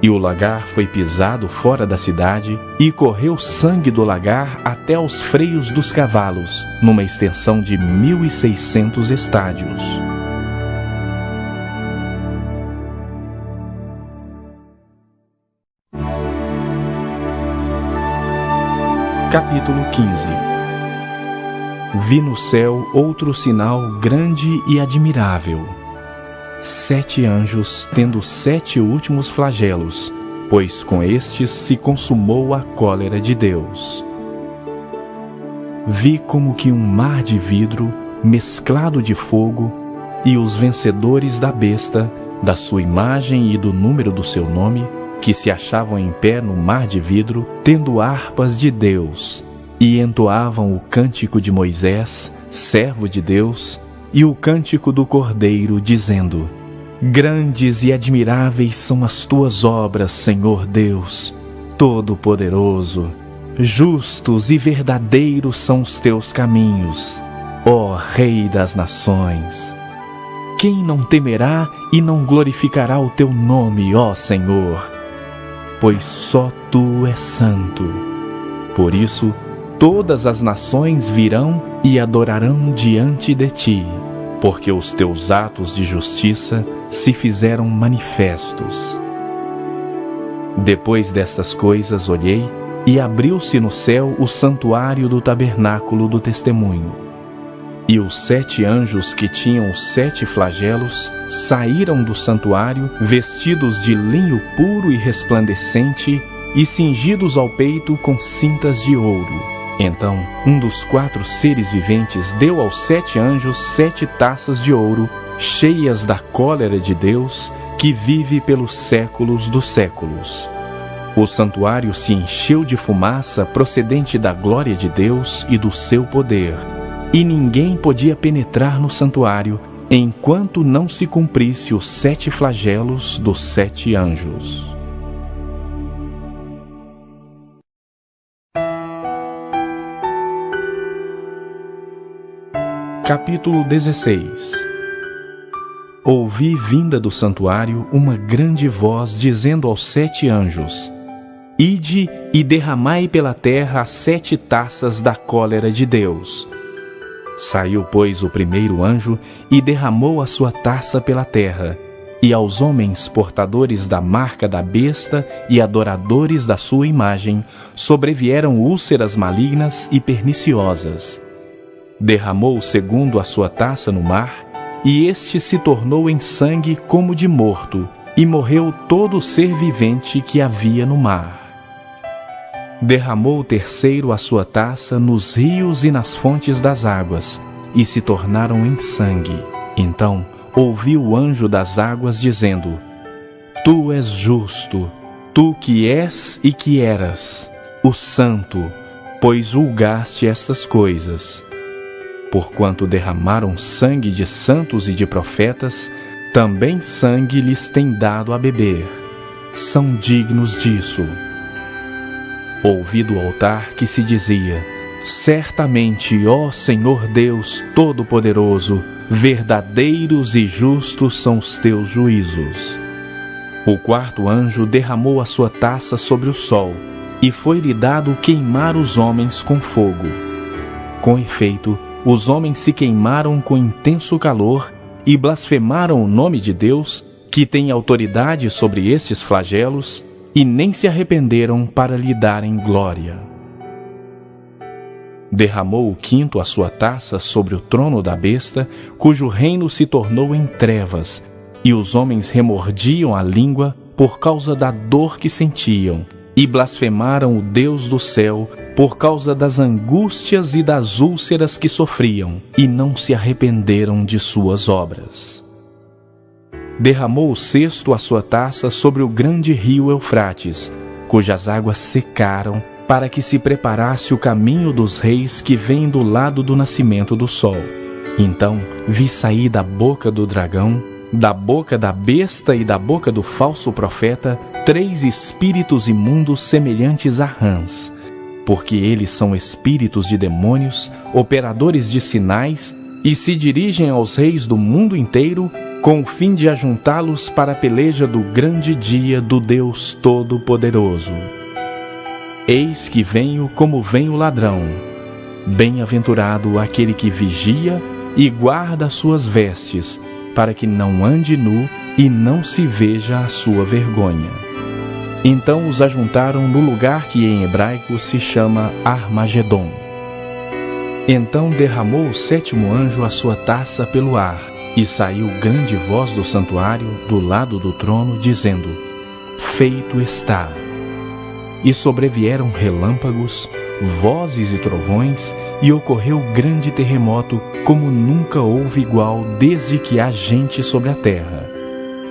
Speaker 1: E o lagar foi pisado fora da cidade, e correu sangue do lagar até aos freios dos cavalos, numa extensão de 1.600 estádios. Capítulo 15. Vi no céu outro sinal grande e admirável: 7 anjos tendo 7 últimos flagelos, pois com estes se consumou a cólera de Deus. Vi como que um mar de vidro mesclado de fogo, e os vencedores da besta, da sua imagem e do número do seu nome, que se achavam em pé no mar de vidro, tendo harpas de Deus, e entoavam o cântico de Moisés, servo de Deus, e o cântico do Cordeiro, dizendo: Grandes e admiráveis são as tuas obras, Senhor Deus, Todo-Poderoso. Justos e verdadeiros são os teus caminhos, ó Rei das nações. Quem não temerá e não glorificará o teu nome, ó Senhor? Pois só tu és santo. Por isso, todas as nações virão e adorarão diante de ti, porque os teus atos de justiça se fizeram manifestos. Depois destas coisas olhei, e abriu-se no céu o santuário do tabernáculo do testemunho. E os 7 anjos que tinham os 7 flagelos saíram do santuário, vestidos de linho puro e resplandecente, e cingidos ao peito com cintas de ouro. Então um dos 4 seres viventes deu aos 7 anjos 7 taças de ouro, cheias da cólera de Deus, que vive pelos séculos dos séculos. O santuário se encheu de fumaça procedente da glória de Deus e do seu poder, e ninguém podia penetrar no santuário, enquanto não se cumprisse os 7 flagelos dos 7 anjos. Capítulo 16. Ouvi vinda do santuário uma grande voz dizendo aos 7 anjos: Ide e derramai pela terra as 7 taças da cólera de Deus. Saiu, pois, o primeiro anjo e derramou a sua taça pela terra, e aos homens portadores da marca da besta e adoradores da sua imagem sobrevieram úlceras malignas e perniciosas. Derramou o segundo a sua taça no mar, e este se tornou em sangue como de morto, e morreu todo ser vivente que havia no mar. Derramou o terceiro a sua taça nos rios e nas fontes das águas, e se tornaram em sangue. Então ouvi o anjo das águas dizendo: Tu és justo, tu que és e que eras, o santo, pois julgaste estas coisas. Porquanto derramaram sangue de santos e de profetas, também sangue lhes tem dado a beber. São dignos disso. Ouvi do altar que se dizia: certamente, ó Senhor Deus Todo-Poderoso, verdadeiros e justos são os teus juízos. O quarto anjo derramou a sua taça sobre o sol, e foi-lhe dado queimar os homens com fogo. Com efeito, os homens se queimaram com intenso calor e blasfemaram o nome de Deus, que tem autoridade sobre estes flagelos, e nem se arrependeram para lhe darem glória. Derramou o quinto a sua taça sobre o trono da besta, cujo reino se tornou em trevas, e os homens remordiam a língua por causa da dor que sentiam, e blasfemaram o Deus do céu por causa das angústias e das úlceras que sofriam, e não se arrependeram de suas obras. Derramou o sexto a sua taça sobre o grande rio Eufrates, cujas águas secaram, para que se preparasse o caminho dos reis que vêm do lado do nascimento do sol. Então vi sair da boca do dragão, da boca da besta e da boca do falso profeta, 3 espíritos imundos semelhantes a rãs, porque eles são espíritos de demônios, operadores de sinais, e se dirigem aos reis do mundo inteiro, com o fim de ajuntá-los para a peleja do grande dia do Deus Todo-Poderoso. Eis que venho como vem o ladrão. Bem-aventurado aquele que vigia e guarda as suas vestes, para que não ande nu e não se veja a sua vergonha. Então os ajuntaram no lugar que em hebraico se chama Armagedon. Então derramou o sétimo anjo a sua taça pelo ar, e saiu grande voz do santuário, do lado do trono, dizendo: feito está. E sobrevieram relâmpagos, vozes e trovões, e ocorreu grande terremoto, como nunca houve igual desde que há gente sobre a terra.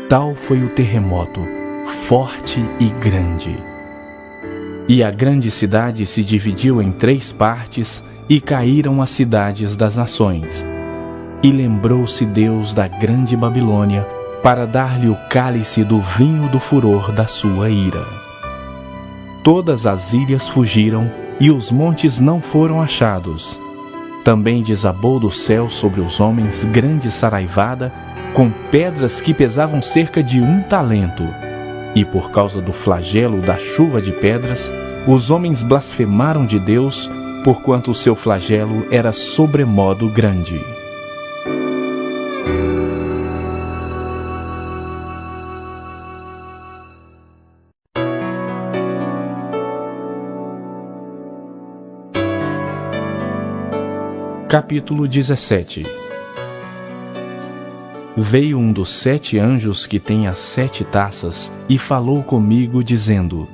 Speaker 1: Tal foi o terremoto, forte e grande. E a grande cidade se dividiu em 3 partes, e caíram as cidades das nações. E lembrou-se Deus da grande Babilônia, para dar-lhe o cálice do vinho do furor da sua ira. Todas as ilhas fugiram, e os montes não foram achados. Também desabou do céu sobre os homens grande saraivada, com pedras que pesavam cerca de 1 talento. E por causa do flagelo da chuva de pedras, os homens blasfemaram de Deus, porquanto o seu flagelo era sobremodo grande. Capítulo 17. Veio um dos 7 anjos que tem as 7 taças e falou comigo, dizendo: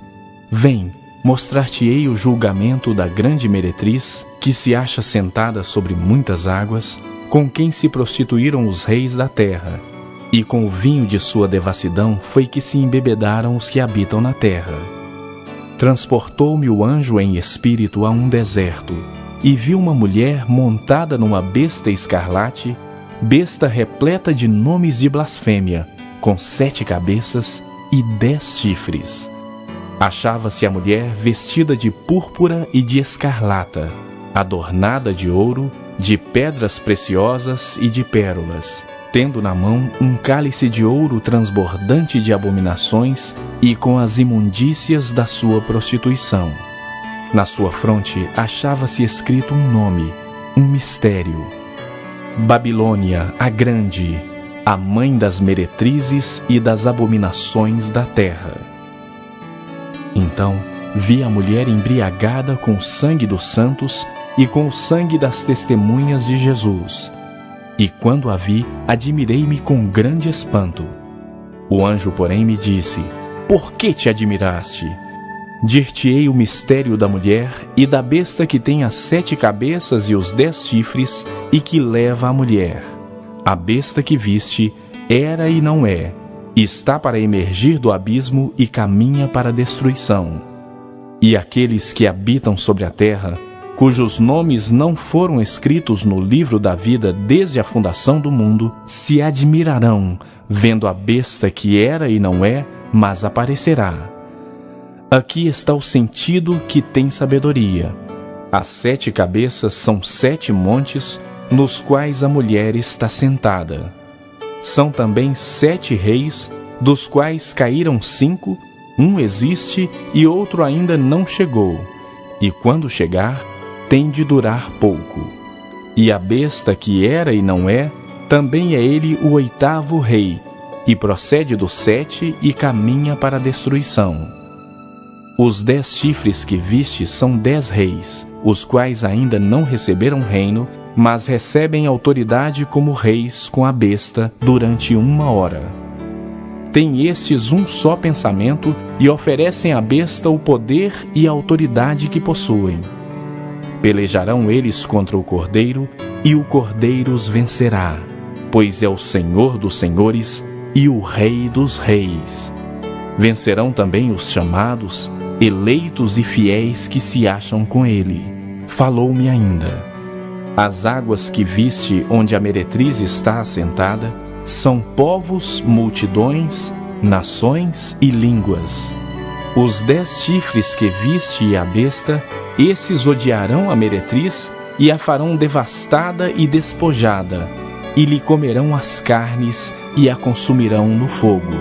Speaker 1: vem, mostrar-te-ei o julgamento da grande meretriz, que se acha sentada sobre muitas águas, com quem se prostituíram os reis da terra, e com o vinho de sua devassidão foi que se embebedaram os que habitam na terra. Transportou-me o anjo em espírito a um deserto, e vi uma mulher montada numa besta escarlate, besta repleta de nomes de blasfêmia, com 7 cabeças e 10 chifres. Achava-se a mulher vestida de púrpura e de escarlata, adornada de ouro, de pedras preciosas e de pérolas, tendo na mão um cálice de ouro transbordante de abominações e com as imundícias da sua prostituição. Na sua fronte achava-se escrito um nome, um mistério: Babilônia, a Grande, a mãe das meretrizes e das abominações da terra. Então vi a mulher embriagada com o sangue dos santos e com o sangue das testemunhas de Jesus. E quando a vi, admirei-me com grande espanto. O anjo, porém, me disse: por que te admiraste? Dir-te-ei o mistério da mulher e da besta que tem as 7 cabeças e os 10 chifres e que leva a mulher. A besta que viste era e não é, está para emergir do abismo e caminha para a destruição. E aqueles que habitam sobre a terra cujos nomes não foram escritos no livro da vida desde a fundação do mundo, se admirarão, vendo a besta que era e não é, mas aparecerá. Aqui está o sentido que tem sabedoria. As 7 cabeças são 7 montes, nos quais a mulher está sentada. São também 7 reis, dos quais caíram 5, um existe e outro ainda não chegou, e quando chegar, tem de durar pouco. E a besta que era e não é, também é ele o 8º rei, e procede do 7 e caminha para a destruição. Os 10 chifres que viste são 10 reis, os quais ainda não receberam reino, mas recebem autoridade como reis com a besta durante 1 hora. Têm estes um só pensamento e oferecem à besta o poder e a autoridade que possuem. Pelejarão eles contra o Cordeiro, e o Cordeiro os vencerá, pois é o Senhor dos senhores e o Rei dos reis. Vencerão também os chamados, eleitos e fiéis que se acham com ele. Falou-me ainda: as águas que viste onde a meretriz está assentada são povos, multidões, nações e línguas. Os 10 chifres que viste e a besta, esses odiarão a meretriz e a farão devastada e despojada, e lhe comerão as carnes e a consumirão no fogo.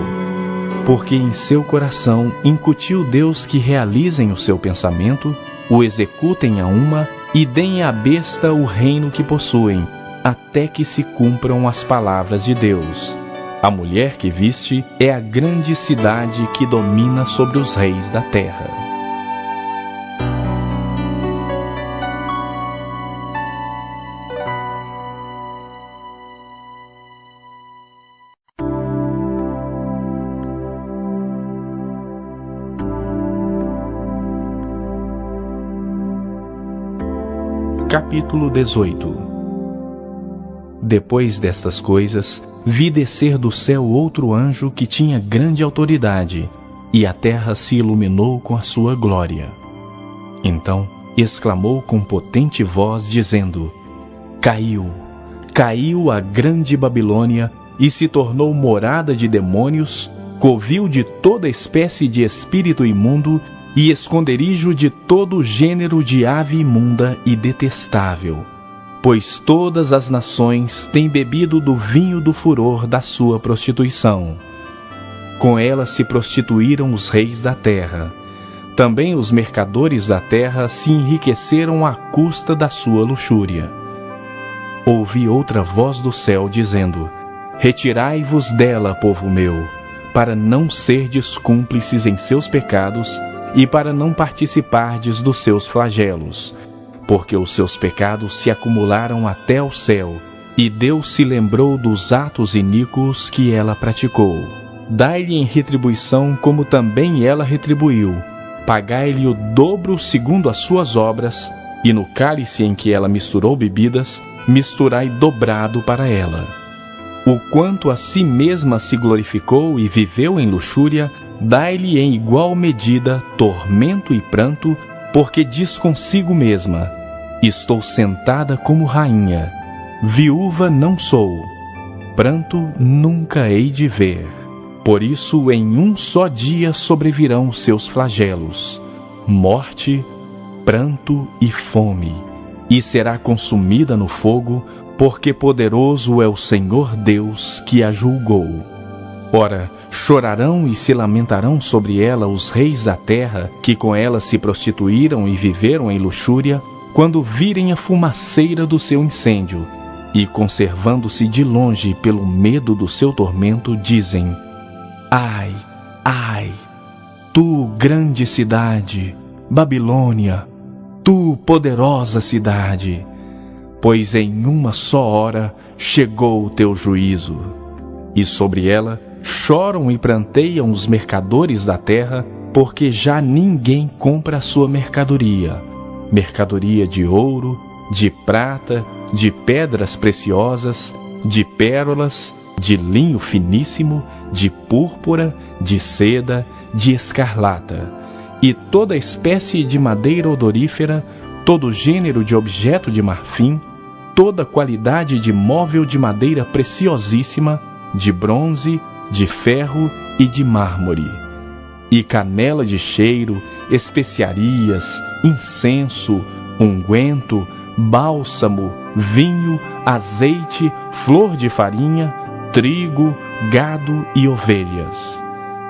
Speaker 1: Porque em seu coração incutiu Deus que realizem o seu pensamento, o executem a uma e deem à besta o reino que possuem, até que se cumpram as palavras de Deus. A mulher que viste é a grande cidade que domina sobre os reis da terra. Capítulo 18. Depois destas coisas, vi descer do céu outro anjo que tinha grande autoridade, e a terra se iluminou com a sua glória. Então exclamou com potente voz, dizendo: Caiu, caiu a grande Babilônia, e se tornou morada de demônios, covil de toda espécie de espírito imundo, e esconderijo de todo gênero de ave imunda e detestável. Pois todas as nações têm bebido do vinho do furor da sua prostituição. Com ela se prostituíram os reis da terra. Também os mercadores da terra se enriqueceram à custa da sua luxúria. Ouvi outra voz do céu dizendo: Retirai-vos dela, povo meu, para não serdes cúmplices em seus pecados e para não participardes dos seus flagelos, porque os seus pecados se acumularam até ao céu, e Deus se lembrou dos atos iníquos que ela praticou. Dai-lhe em retribuição como também ela retribuiu. Pagai-lhe o dobro segundo as suas obras, e no cálice em que ela misturou bebidas, misturai dobrado para ela. O quanto a si mesma se glorificou e viveu em luxúria, dai-lhe em igual medida tormento e pranto, porque diz consigo mesma: estou sentada como rainha, viúva não sou, pranto nunca hei de ver. Por isso em um só dia sobrevirão os seus flagelos, morte, pranto e fome, e será consumida no fogo, porque poderoso é o Senhor Deus que a julgou. Ora, chorarão e se lamentarão sobre ela os reis da terra, que com ela se prostituíram e viveram em luxúria, quando virem a fumaceira do seu incêndio, e conservando-se de longe pelo medo do seu tormento, dizem: Ai, ai, tu grande cidade, Babilônia, tu poderosa cidade, pois em uma só hora chegou o teu juízo. E sobre ela choram e pranteiam os mercadores da terra, porque já ninguém compra a sua mercadoria, mercadoria de ouro, de prata, de pedras preciosas, de pérolas, de linho finíssimo, de púrpura, de seda, de escarlata, e toda espécie de madeira odorífera, todo gênero de objeto de marfim, toda qualidade de móvel de madeira preciosíssima, de bronze, de ferro e de mármore, e canela de cheiro, especiarias, incenso, unguento, bálsamo, vinho, azeite, flor de farinha, trigo, gado e ovelhas,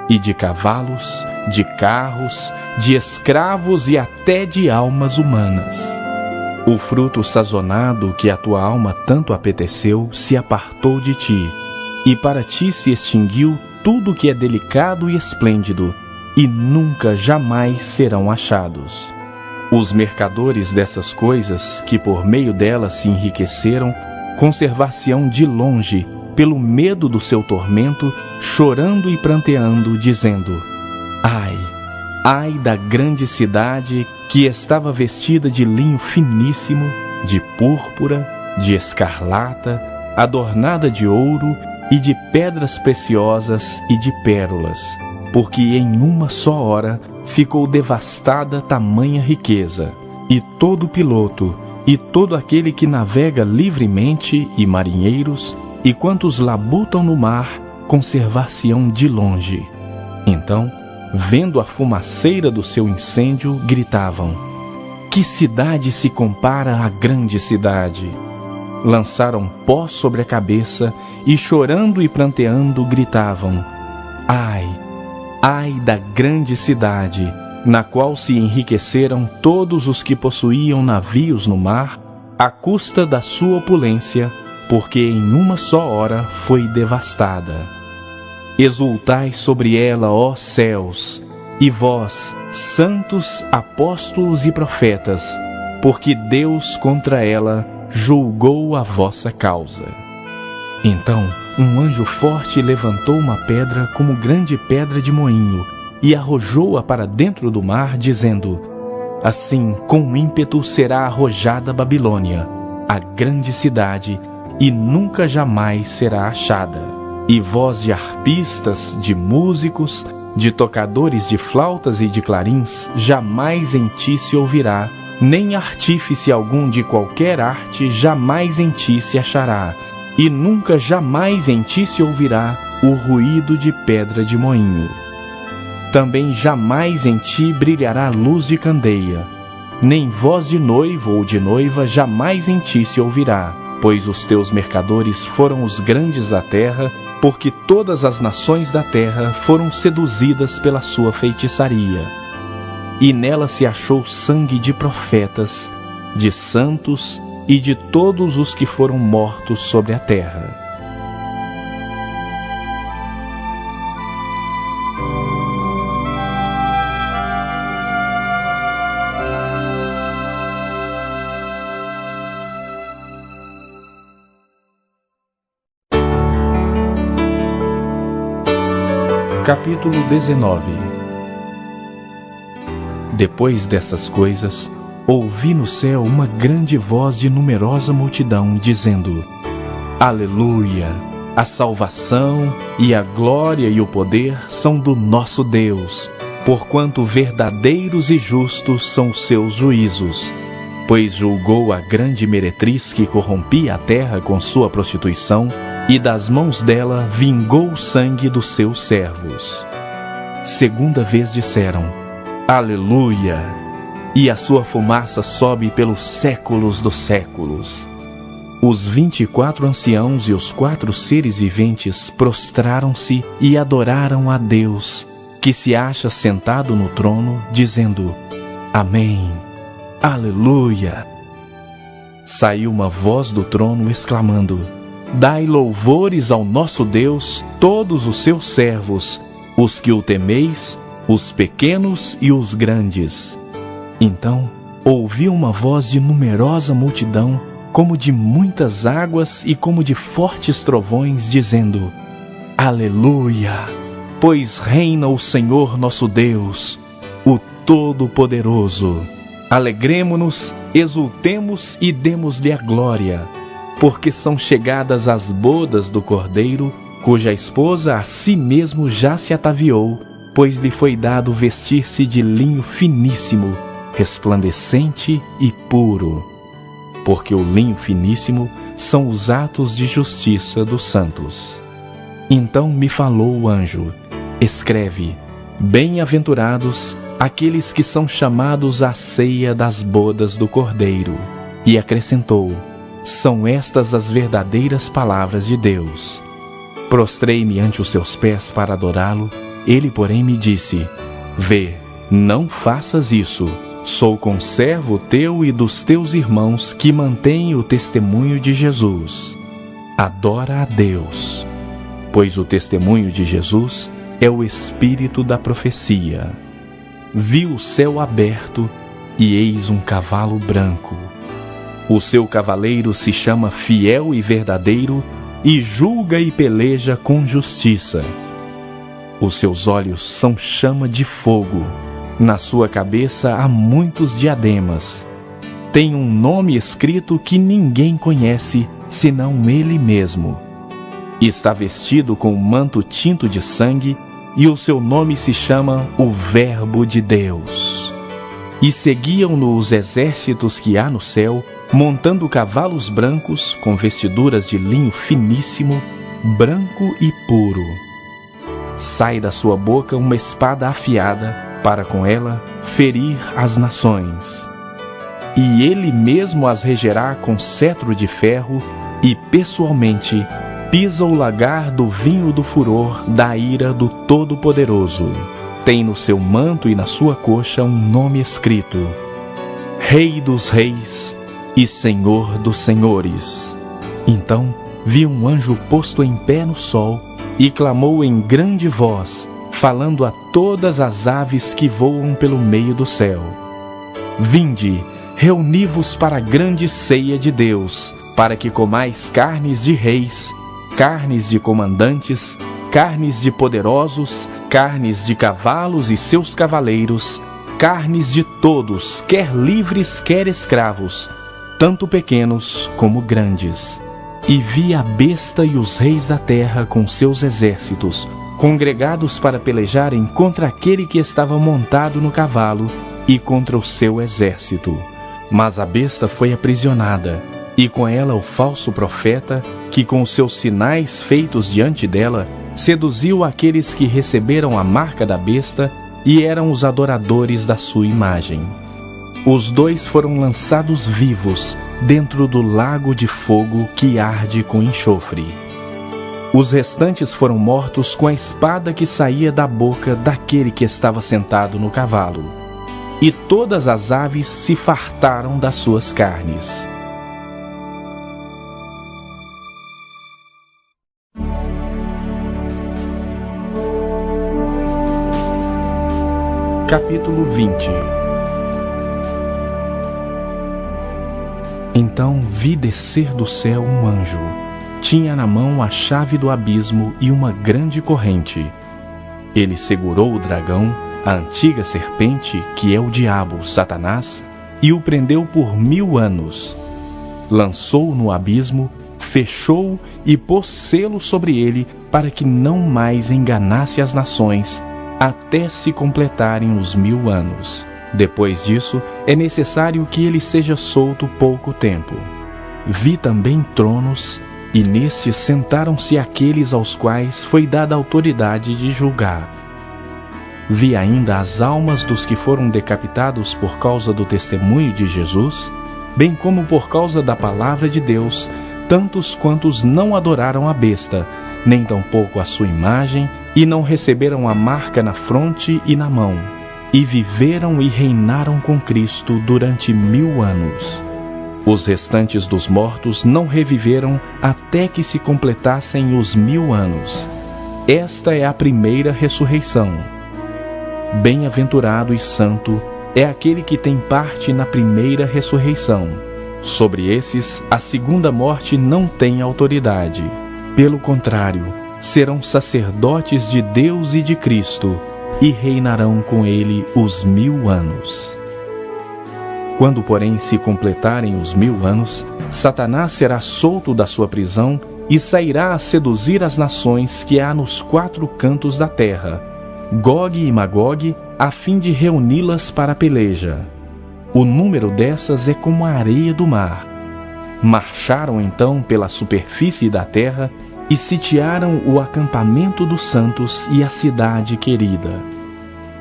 Speaker 1: e de cavalos, de carros, de escravos e até de almas humanas. O fruto sazonado que a tua alma tanto apeteceu se apartou de ti, e para ti se extinguiu tudo que é delicado e esplêndido, e nunca jamais serão achados. Os mercadores dessas coisas, que por meio delas se enriqueceram, conservar-se-ão de longe, pelo medo do seu tormento, chorando e pranteando, dizendo: ai, ai da grande cidade que estava vestida de linho finíssimo, de púrpura, de escarlata, adornada de ouro e de pedras preciosas e de pérolas, porque em uma só hora ficou devastada tamanha riqueza, e todo piloto, e todo aquele que navega livremente, e marinheiros, e quantos labutam no mar, conservar-se-ão de longe. Então, vendo a fumaceira do seu incêndio, gritavam: que cidade se compara à grande cidade? Lançaram pó sobre a cabeça e, chorando e pranteando, gritavam: ai, ai da grande cidade, na qual se enriqueceram todos os que possuíam navios no mar, à custa da sua opulência, porque em uma só hora foi devastada. Exultai sobre ela, ó céus, e vós, santos, apóstolos e profetas, porque Deus contra ela julgou a vossa causa. Então um anjo forte levantou uma pedra como grande pedra de moinho e arrojou-a para dentro do mar, dizendo: assim, com ímpeto será arrojada Babilônia, a grande cidade, e nunca jamais será achada. E voz de arpistas, de músicos, de tocadores de flautas e de clarins, jamais em ti se ouvirá, nem artífice algum de qualquer arte jamais em ti se achará, e nunca jamais em ti se ouvirá o ruído de pedra de moinho. Também jamais em ti brilhará luz de candeia, nem voz de noivo ou de noiva jamais em ti se ouvirá, pois os teus mercadores foram os grandes da terra, porque todas as nações da terra foram seduzidas pela sua feitiçaria. E nela se achou sangue de profetas, de santos e de todos os que foram mortos sobre a terra. Capítulo 19. Depois dessas coisas, ouvi no céu uma grande voz de numerosa multidão, dizendo: Aleluia! A salvação e a glória e o poder são do nosso Deus, porquanto verdadeiros e justos são os seus juízos. Pois julgou a grande meretriz que corrompia a terra com sua prostituição, e das mãos dela vingou o sangue dos seus servos. Segunda vez disseram: Aleluia! E a sua fumaça sobe pelos séculos dos séculos. Os 24 anciãos e os 4 seres viventes prostraram-se e adoraram a Deus, que se acha sentado no trono, dizendo: Amém! Aleluia! Saiu uma voz do trono exclamando: Dai louvores ao nosso Deus, todos os seus servos, os que o temeis, os pequenos e os grandes. Então ouvi uma voz de numerosa multidão, como de muitas águas e como de fortes trovões, dizendo: Aleluia! Pois reina o Senhor nosso Deus, o Todo-Poderoso. Alegremo-nos, exultemos e demos-lhe a glória, porque são chegadas as bodas do Cordeiro, cuja esposa a si mesmo já se ataviou, pois lhe foi dado vestir-se de linho finíssimo, resplandecente e puro, porque o linho finíssimo são os atos de justiça dos santos. Então me falou o anjo: escreve: bem-aventurados aqueles que são chamados à ceia das bodas do Cordeiro. E acrescentou: são estas as verdadeiras palavras de Deus. Prostrei-me ante os seus pés para adorá-lo. Ele, porém, me disse: vê, não faças isso. Sou conservo teu e dos teus irmãos que mantêm o testemunho de Jesus. Adora a Deus, pois o testemunho de Jesus é o espírito da profecia. Vi o céu aberto e eis um cavalo branco. O seu cavaleiro se chama Fiel e Verdadeiro e julga e peleja com justiça. Os seus olhos são chama de fogo. Na sua cabeça há muitos diademas. Tem um nome escrito que ninguém conhece, senão ele mesmo. Está vestido com um manto tinto de sangue, e o seu nome se chama o Verbo de Deus. E seguiam-no os exércitos que há no céu, montando cavalos brancos, com vestiduras de linho finíssimo, branco e puro. Sai da sua boca uma espada afiada, para com ela ferir as nações. E ele mesmo as regerá com cetro de ferro, e pessoalmente pisa o lagar do vinho do furor da ira do Todo-Poderoso. Tem no seu manto e na sua coxa um nome escrito: Rei dos Reis e Senhor dos Senhores. Então vi um anjo posto em pé no sol, e clamou em grande voz, falando a todas as aves que voam pelo meio do céu: vinde, reuni-vos para a grande ceia de Deus, para que comais carnes de reis, carnes de comandantes, carnes de poderosos, carnes de cavalos e seus cavaleiros, carnes de todos, quer livres, quer escravos, tanto pequenos como grandes. E vi a besta e os reis da terra com seus exércitos, congregados para pelejarem contra aquele que estava montado no cavalo e contra o seu exército. Mas a besta foi aprisionada, e com ela o falso profeta, que com os seus sinais feitos diante dela, seduziu aqueles que receberam a marca da besta e eram os adoradores da sua imagem. Os dois foram lançados vivos dentro do lago de fogo que arde com enxofre. Os restantes foram mortos com a espada que saía da boca daquele que estava sentado no cavalo. E todas as aves se fartaram das suas carnes. Capítulo 20. Então vi descer do céu um anjo. Tinha na mão a chave do abismo e uma grande corrente. Ele segurou o dragão, a antiga serpente, que é o diabo, Satanás, e o prendeu por 1000 anos. Lançou-o no abismo, fechou-o e pôs selo sobre ele, para que não mais enganasse as nações, até se completarem os 1000 anos. Depois disso, é necessário que ele seja solto pouco tempo. Vi também tronos, e nestes sentaram-se aqueles aos quais foi dada autoridade de julgar. Vi ainda as almas dos que foram decapitados por causa do testemunho de Jesus, bem como por causa da palavra de Deus, tantos quantos não adoraram a besta, nem tampouco a sua imagem, e não receberam a marca na fronte e na mão, e viveram e reinaram com Cristo durante 1000 anos. Os restantes dos mortos não reviveram até que se completassem os 1000 anos. Esta é a primeira ressurreição. Bem-aventurado e santo é aquele que tem parte na primeira ressurreição. Sobre esses, a segunda morte não tem autoridade. Pelo contrário, serão sacerdotes de Deus e de Cristo, e reinarão com ele os 1000 anos. Quando, porém, se completarem os 1000 anos, Satanás será solto da sua prisão e sairá a seduzir as nações que há nos 4 cantos da terra, Gog e Magog, a fim de reuni-las para a peleja. o número dessas é como a areia do mar. Marcharam então pela superfície da terra e sitiaram o acampamento dos santos e a cidade querida.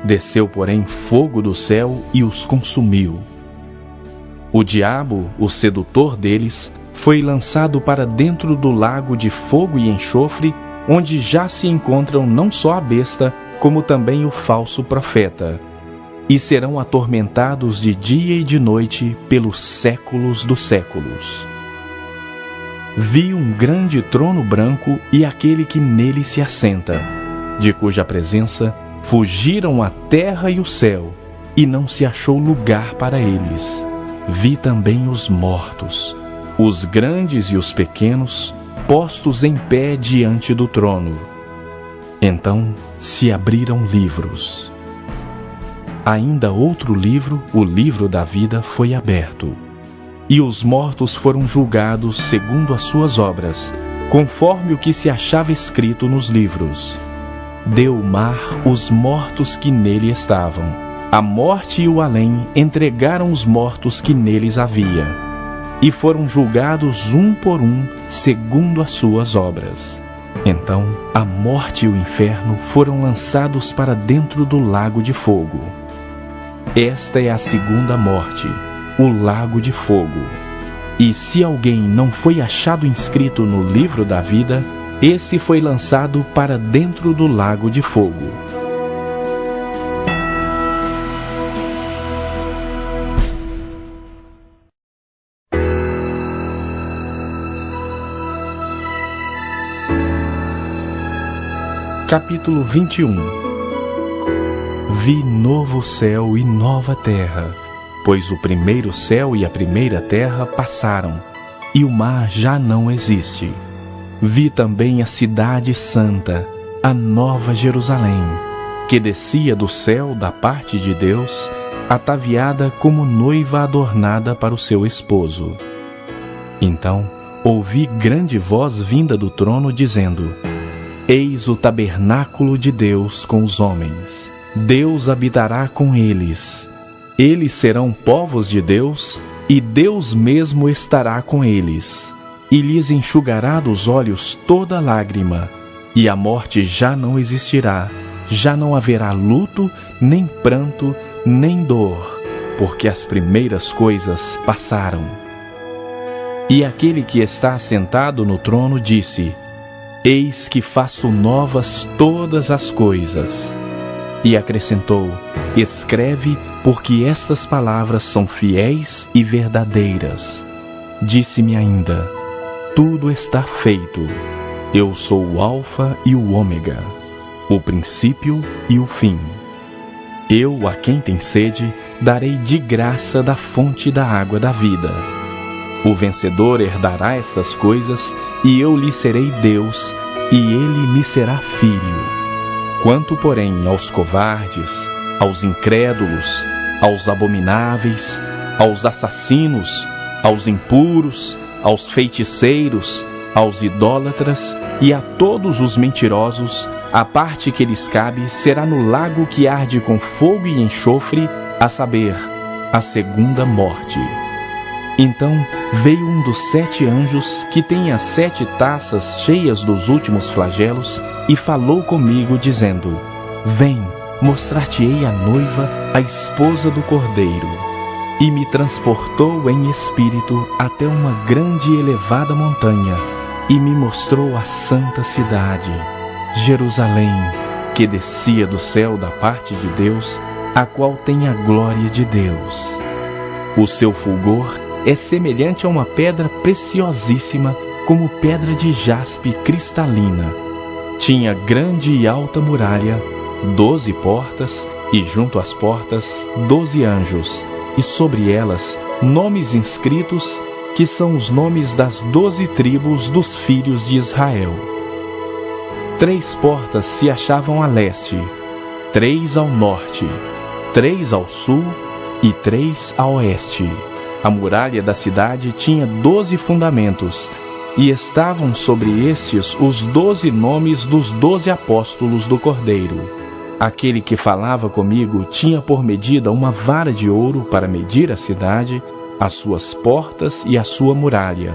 Speaker 1: Desceu, porém, fogo do céu e os consumiu. O diabo, o sedutor deles, foi lançado para dentro do lago de fogo e enxofre, onde já se encontram não só a besta, como também o falso profeta, e serão atormentados de dia e de noite pelos séculos dos séculos. Vi um grande trono branco e aquele que nele se assenta, de cuja presença fugiram a terra e o céu, e não se achou lugar para eles. Vi também os mortos, os grandes e os pequenos, postos em pé diante do trono. Então se abriram livros. Ainda outro livro, o livro da vida, foi aberto. E os mortos foram julgados segundo as suas obras, conforme o que se achava escrito nos livros. Deu o mar os mortos que nele estavam. A morte e o além entregaram os mortos que neles havia. E foram julgados um por um, segundo as suas obras. Então a morte e o inferno foram lançados para dentro do lago de fogo. Esta é a segunda morte, o lago de fogo. E se alguém não foi achado inscrito no livro da vida, esse foi lançado para dentro do lago de fogo. Capítulo 21. Vi novo céu e nova terra, pois o primeiro céu e a primeira terra passaram, e o mar já não existe. Vi também a cidade santa, a nova Jerusalém, que descia do céu da parte de Deus, ataviada como noiva adornada para o seu esposo. Então ouvi grande voz vinda do trono dizendo: Eis o tabernáculo de Deus com os homens. Deus habitará com eles. Eles serão povos de Deus, e Deus mesmo estará com eles. E lhes enxugará dos olhos toda lágrima, e a morte já não existirá, já não haverá luto, nem pranto, nem dor, porque as primeiras coisas passaram. E aquele que está assentado no trono disse: Eis que faço novas todas as coisas. E acrescentou: Escreve, porque estas palavras são fiéis e verdadeiras. Disse-me ainda: Tudo está feito. Eu sou o Alfa e o Ômega, o princípio e o fim. Eu, a quem tem sede, darei de graça da fonte da água da vida. O vencedor herdará estas coisas, e eu lhe serei Deus, e ele me será filho. Quanto, porém, aos covardes, aos incrédulos, aos abomináveis, aos assassinos, aos impuros, aos feiticeiros, aos idólatras e a todos os mentirosos, a parte que lhes cabe será no lago que arde com fogo e enxofre, a saber, a segunda morte. Então veio um dos 7 anjos, que tem as 7 taças cheias dos últimos flagelos, e falou comigo, dizendo: Vem, mostrar-te-ei a noiva, a esposa do Cordeiro. E me transportou em espírito até uma grande e elevada montanha, e me mostrou a santa cidade, Jerusalém, que descia do céu da parte de Deus, a qual tem a glória de Deus. O seu fulgor é semelhante a uma pedra preciosíssima, como pedra de jaspe cristalina. Tinha grande e alta muralha, 12 portas, e junto às portas 12 anjos, e sobre elas nomes inscritos, que são os nomes das 12 tribos dos filhos de Israel. 3 portas se achavam a leste, 3 ao norte, 3 ao sul e 3 a oeste. A muralha da cidade tinha 12 fundamentos, e estavam sobre estes os 12 nomes dos 12 apóstolos do Cordeiro. Aquele que falava comigo tinha por medida uma vara de ouro para medir a cidade, as suas portas e a sua muralha.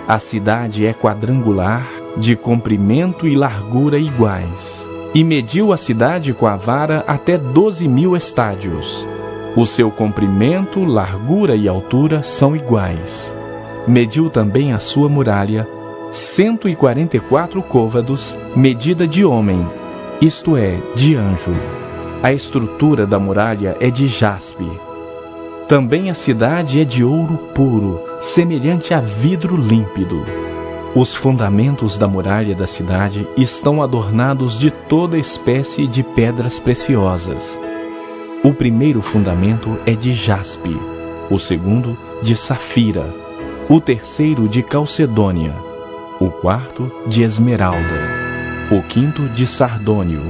Speaker 1: A cidade é quadrangular, de comprimento e largura iguais. E mediu a cidade com a vara até 12.000 estádios. O seu comprimento, largura e altura são iguais. Mediu também a sua muralha, 144 côvados, medida de homem, isto é, de anjo. A estrutura da muralha é de jaspe. Também a cidade é de ouro puro, semelhante a vidro límpido. Os fundamentos da muralha da cidade estão adornados de toda espécie de pedras preciosas. O primeiro fundamento é de jaspe, o segundo de safira, o terceiro de calcedônia, o quarto de esmeralda, o quinto de sardônio,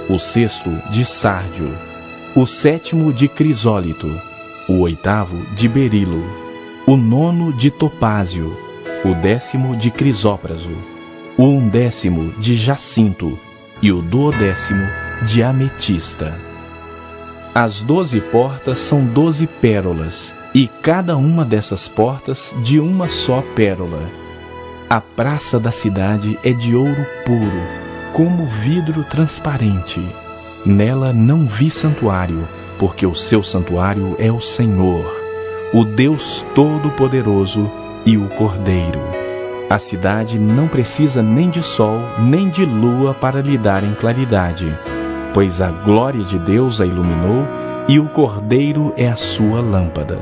Speaker 1: o sexto de sárdio, o sétimo de crisólito, o oitavo de berilo, o nono de topázio, o 10º de crisópraso, o 11º de jacinto e o 12º de ametista. As 12 portas são 12 pérolas, e cada uma dessas portas de uma só pérola. A praça da cidade é de ouro puro, como vidro transparente. Nela não vi santuário, porque o seu santuário é o Senhor, o Deus Todo-Poderoso e o Cordeiro. A cidade não precisa nem de sol, nem de lua para lhe darem claridade, pois a glória de Deus a iluminou e o Cordeiro é a sua lâmpada.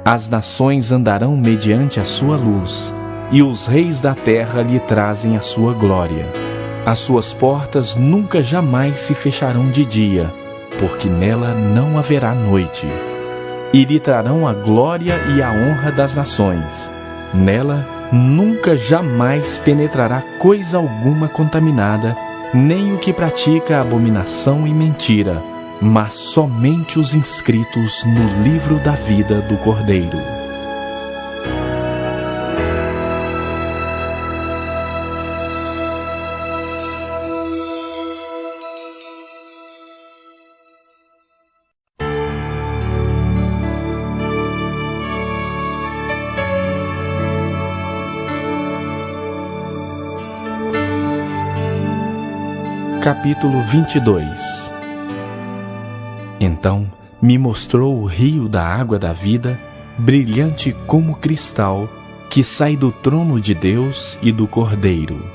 Speaker 1: As nações andarão mediante a sua luz, e os reis da terra lhe trazem a sua glória. As suas portas nunca jamais se fecharão de dia, porque nela não haverá noite. E lhe trarão a glória e a honra das nações. Nela nunca jamais penetrará coisa alguma contaminada, nem o que pratica abominação e mentira, mas somente os inscritos no livro da vida do Cordeiro. Capítulo 22. Então me mostrou o rio da água da vida, brilhante como cristal, que sai do trono de Deus e do Cordeiro.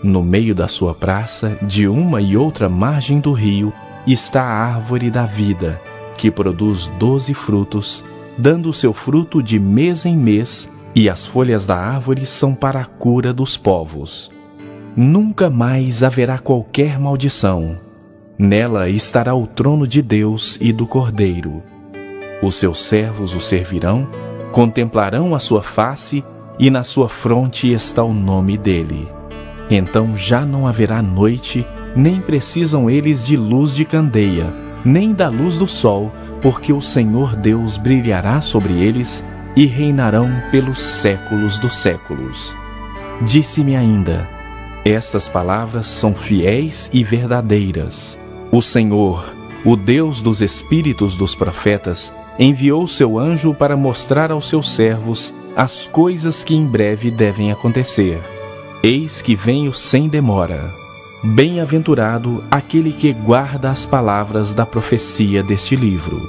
Speaker 1: No meio da sua praça, de uma e outra margem do rio, está a árvore da vida, que produz 12 frutos, dando seu fruto de mês em mês, e as folhas da árvore são para a cura dos povos. Nunca mais haverá qualquer maldição. Nela estará o trono de Deus e do Cordeiro. Os seus servos o servirão, contemplarão a sua face, e na sua fronte está o nome dele. Então já não haverá noite, nem precisam eles de luz de candeia, nem da luz do sol, porque o Senhor Deus brilhará sobre eles, e reinarão pelos séculos dos séculos. Disse-me ainda: estas palavras são fiéis e verdadeiras. O Senhor, o Deus dos espíritos dos profetas, enviou seu anjo para mostrar aos seus servos as coisas que em breve devem acontecer. Eis que venho sem demora. Bem-aventurado aquele que guarda as palavras da profecia deste livro.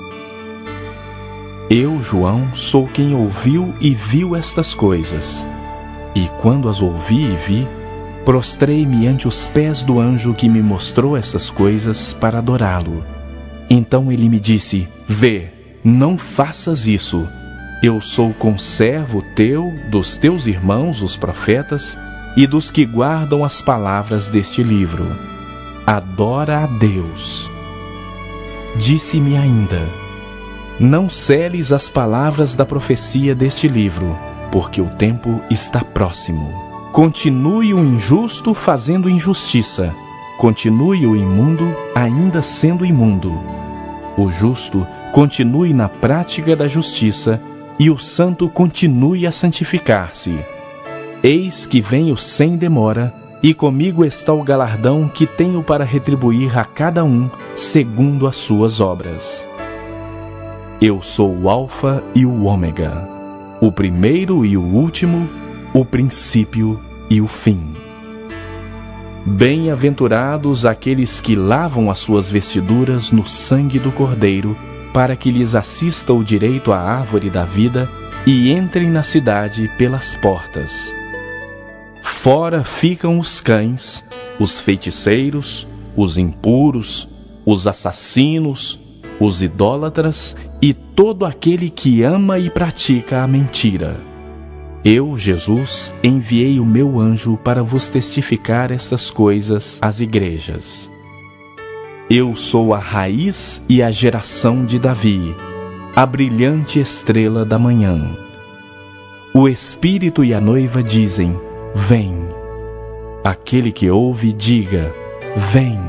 Speaker 1: Eu, João, sou quem ouviu e viu estas coisas. E quando as ouvi e vi, prostrei-me ante os pés do anjo que me mostrou essas coisas para adorá-lo. Então ele me disse: vê, não faças isso. Eu sou conservo teu, dos teus irmãos, os profetas, e dos que guardam as palavras deste livro. Adora a Deus. Disse-me ainda: não seles as palavras da profecia deste livro, porque o tempo está próximo. Continue o injusto fazendo injustiça, continue o imundo ainda sendo imundo. O justo continue na prática da justiça, e o santo continue a santificar-se. Eis que venho sem demora, e comigo está o galardão que tenho para retribuir a cada um segundo as suas obras. Eu sou o Alfa e o Ômega, o primeiro e o último, o princípio e o fim. Bem-aventurados aqueles que lavam as suas vestiduras no sangue do Cordeiro, para que lhes assista o direito à árvore da vida e entrem na cidade pelas portas. Fora ficam os cães, os feiticeiros, os impuros, os assassinos, os idólatras e todo aquele que ama e pratica a mentira. Eu, Jesus, enviei o meu anjo para vos testificar estas coisas às igrejas. Eu sou a raiz e a geração de Davi, a brilhante estrela da manhã. O Espírito e a noiva dizem: vem. Aquele que ouve, diga: vem.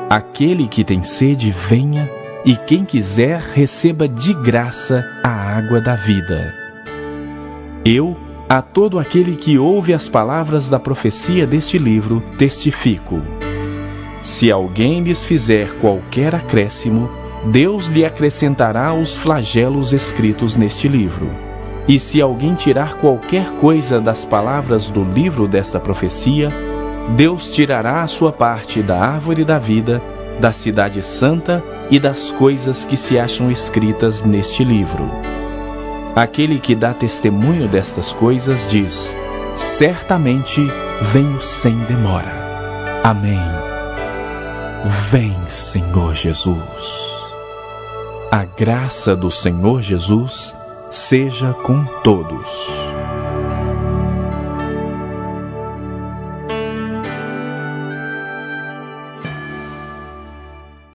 Speaker 1: Aquele que tem sede, venha, e quem quiser, receba de graça a água da vida. Eu, a todo aquele que ouve as palavras da profecia deste livro, testifico. Se alguém lhes fizer qualquer acréscimo, Deus lhe acrescentará os flagelos escritos neste livro. E se alguém tirar qualquer coisa das palavras do livro desta profecia, Deus tirará a sua parte da árvore da vida, da cidade santa e das coisas que se acham escritas neste livro. Aquele que dá testemunho destas coisas diz: certamente venho sem demora. Amém. Vem, Senhor Jesus. A graça do Senhor Jesus seja com todos.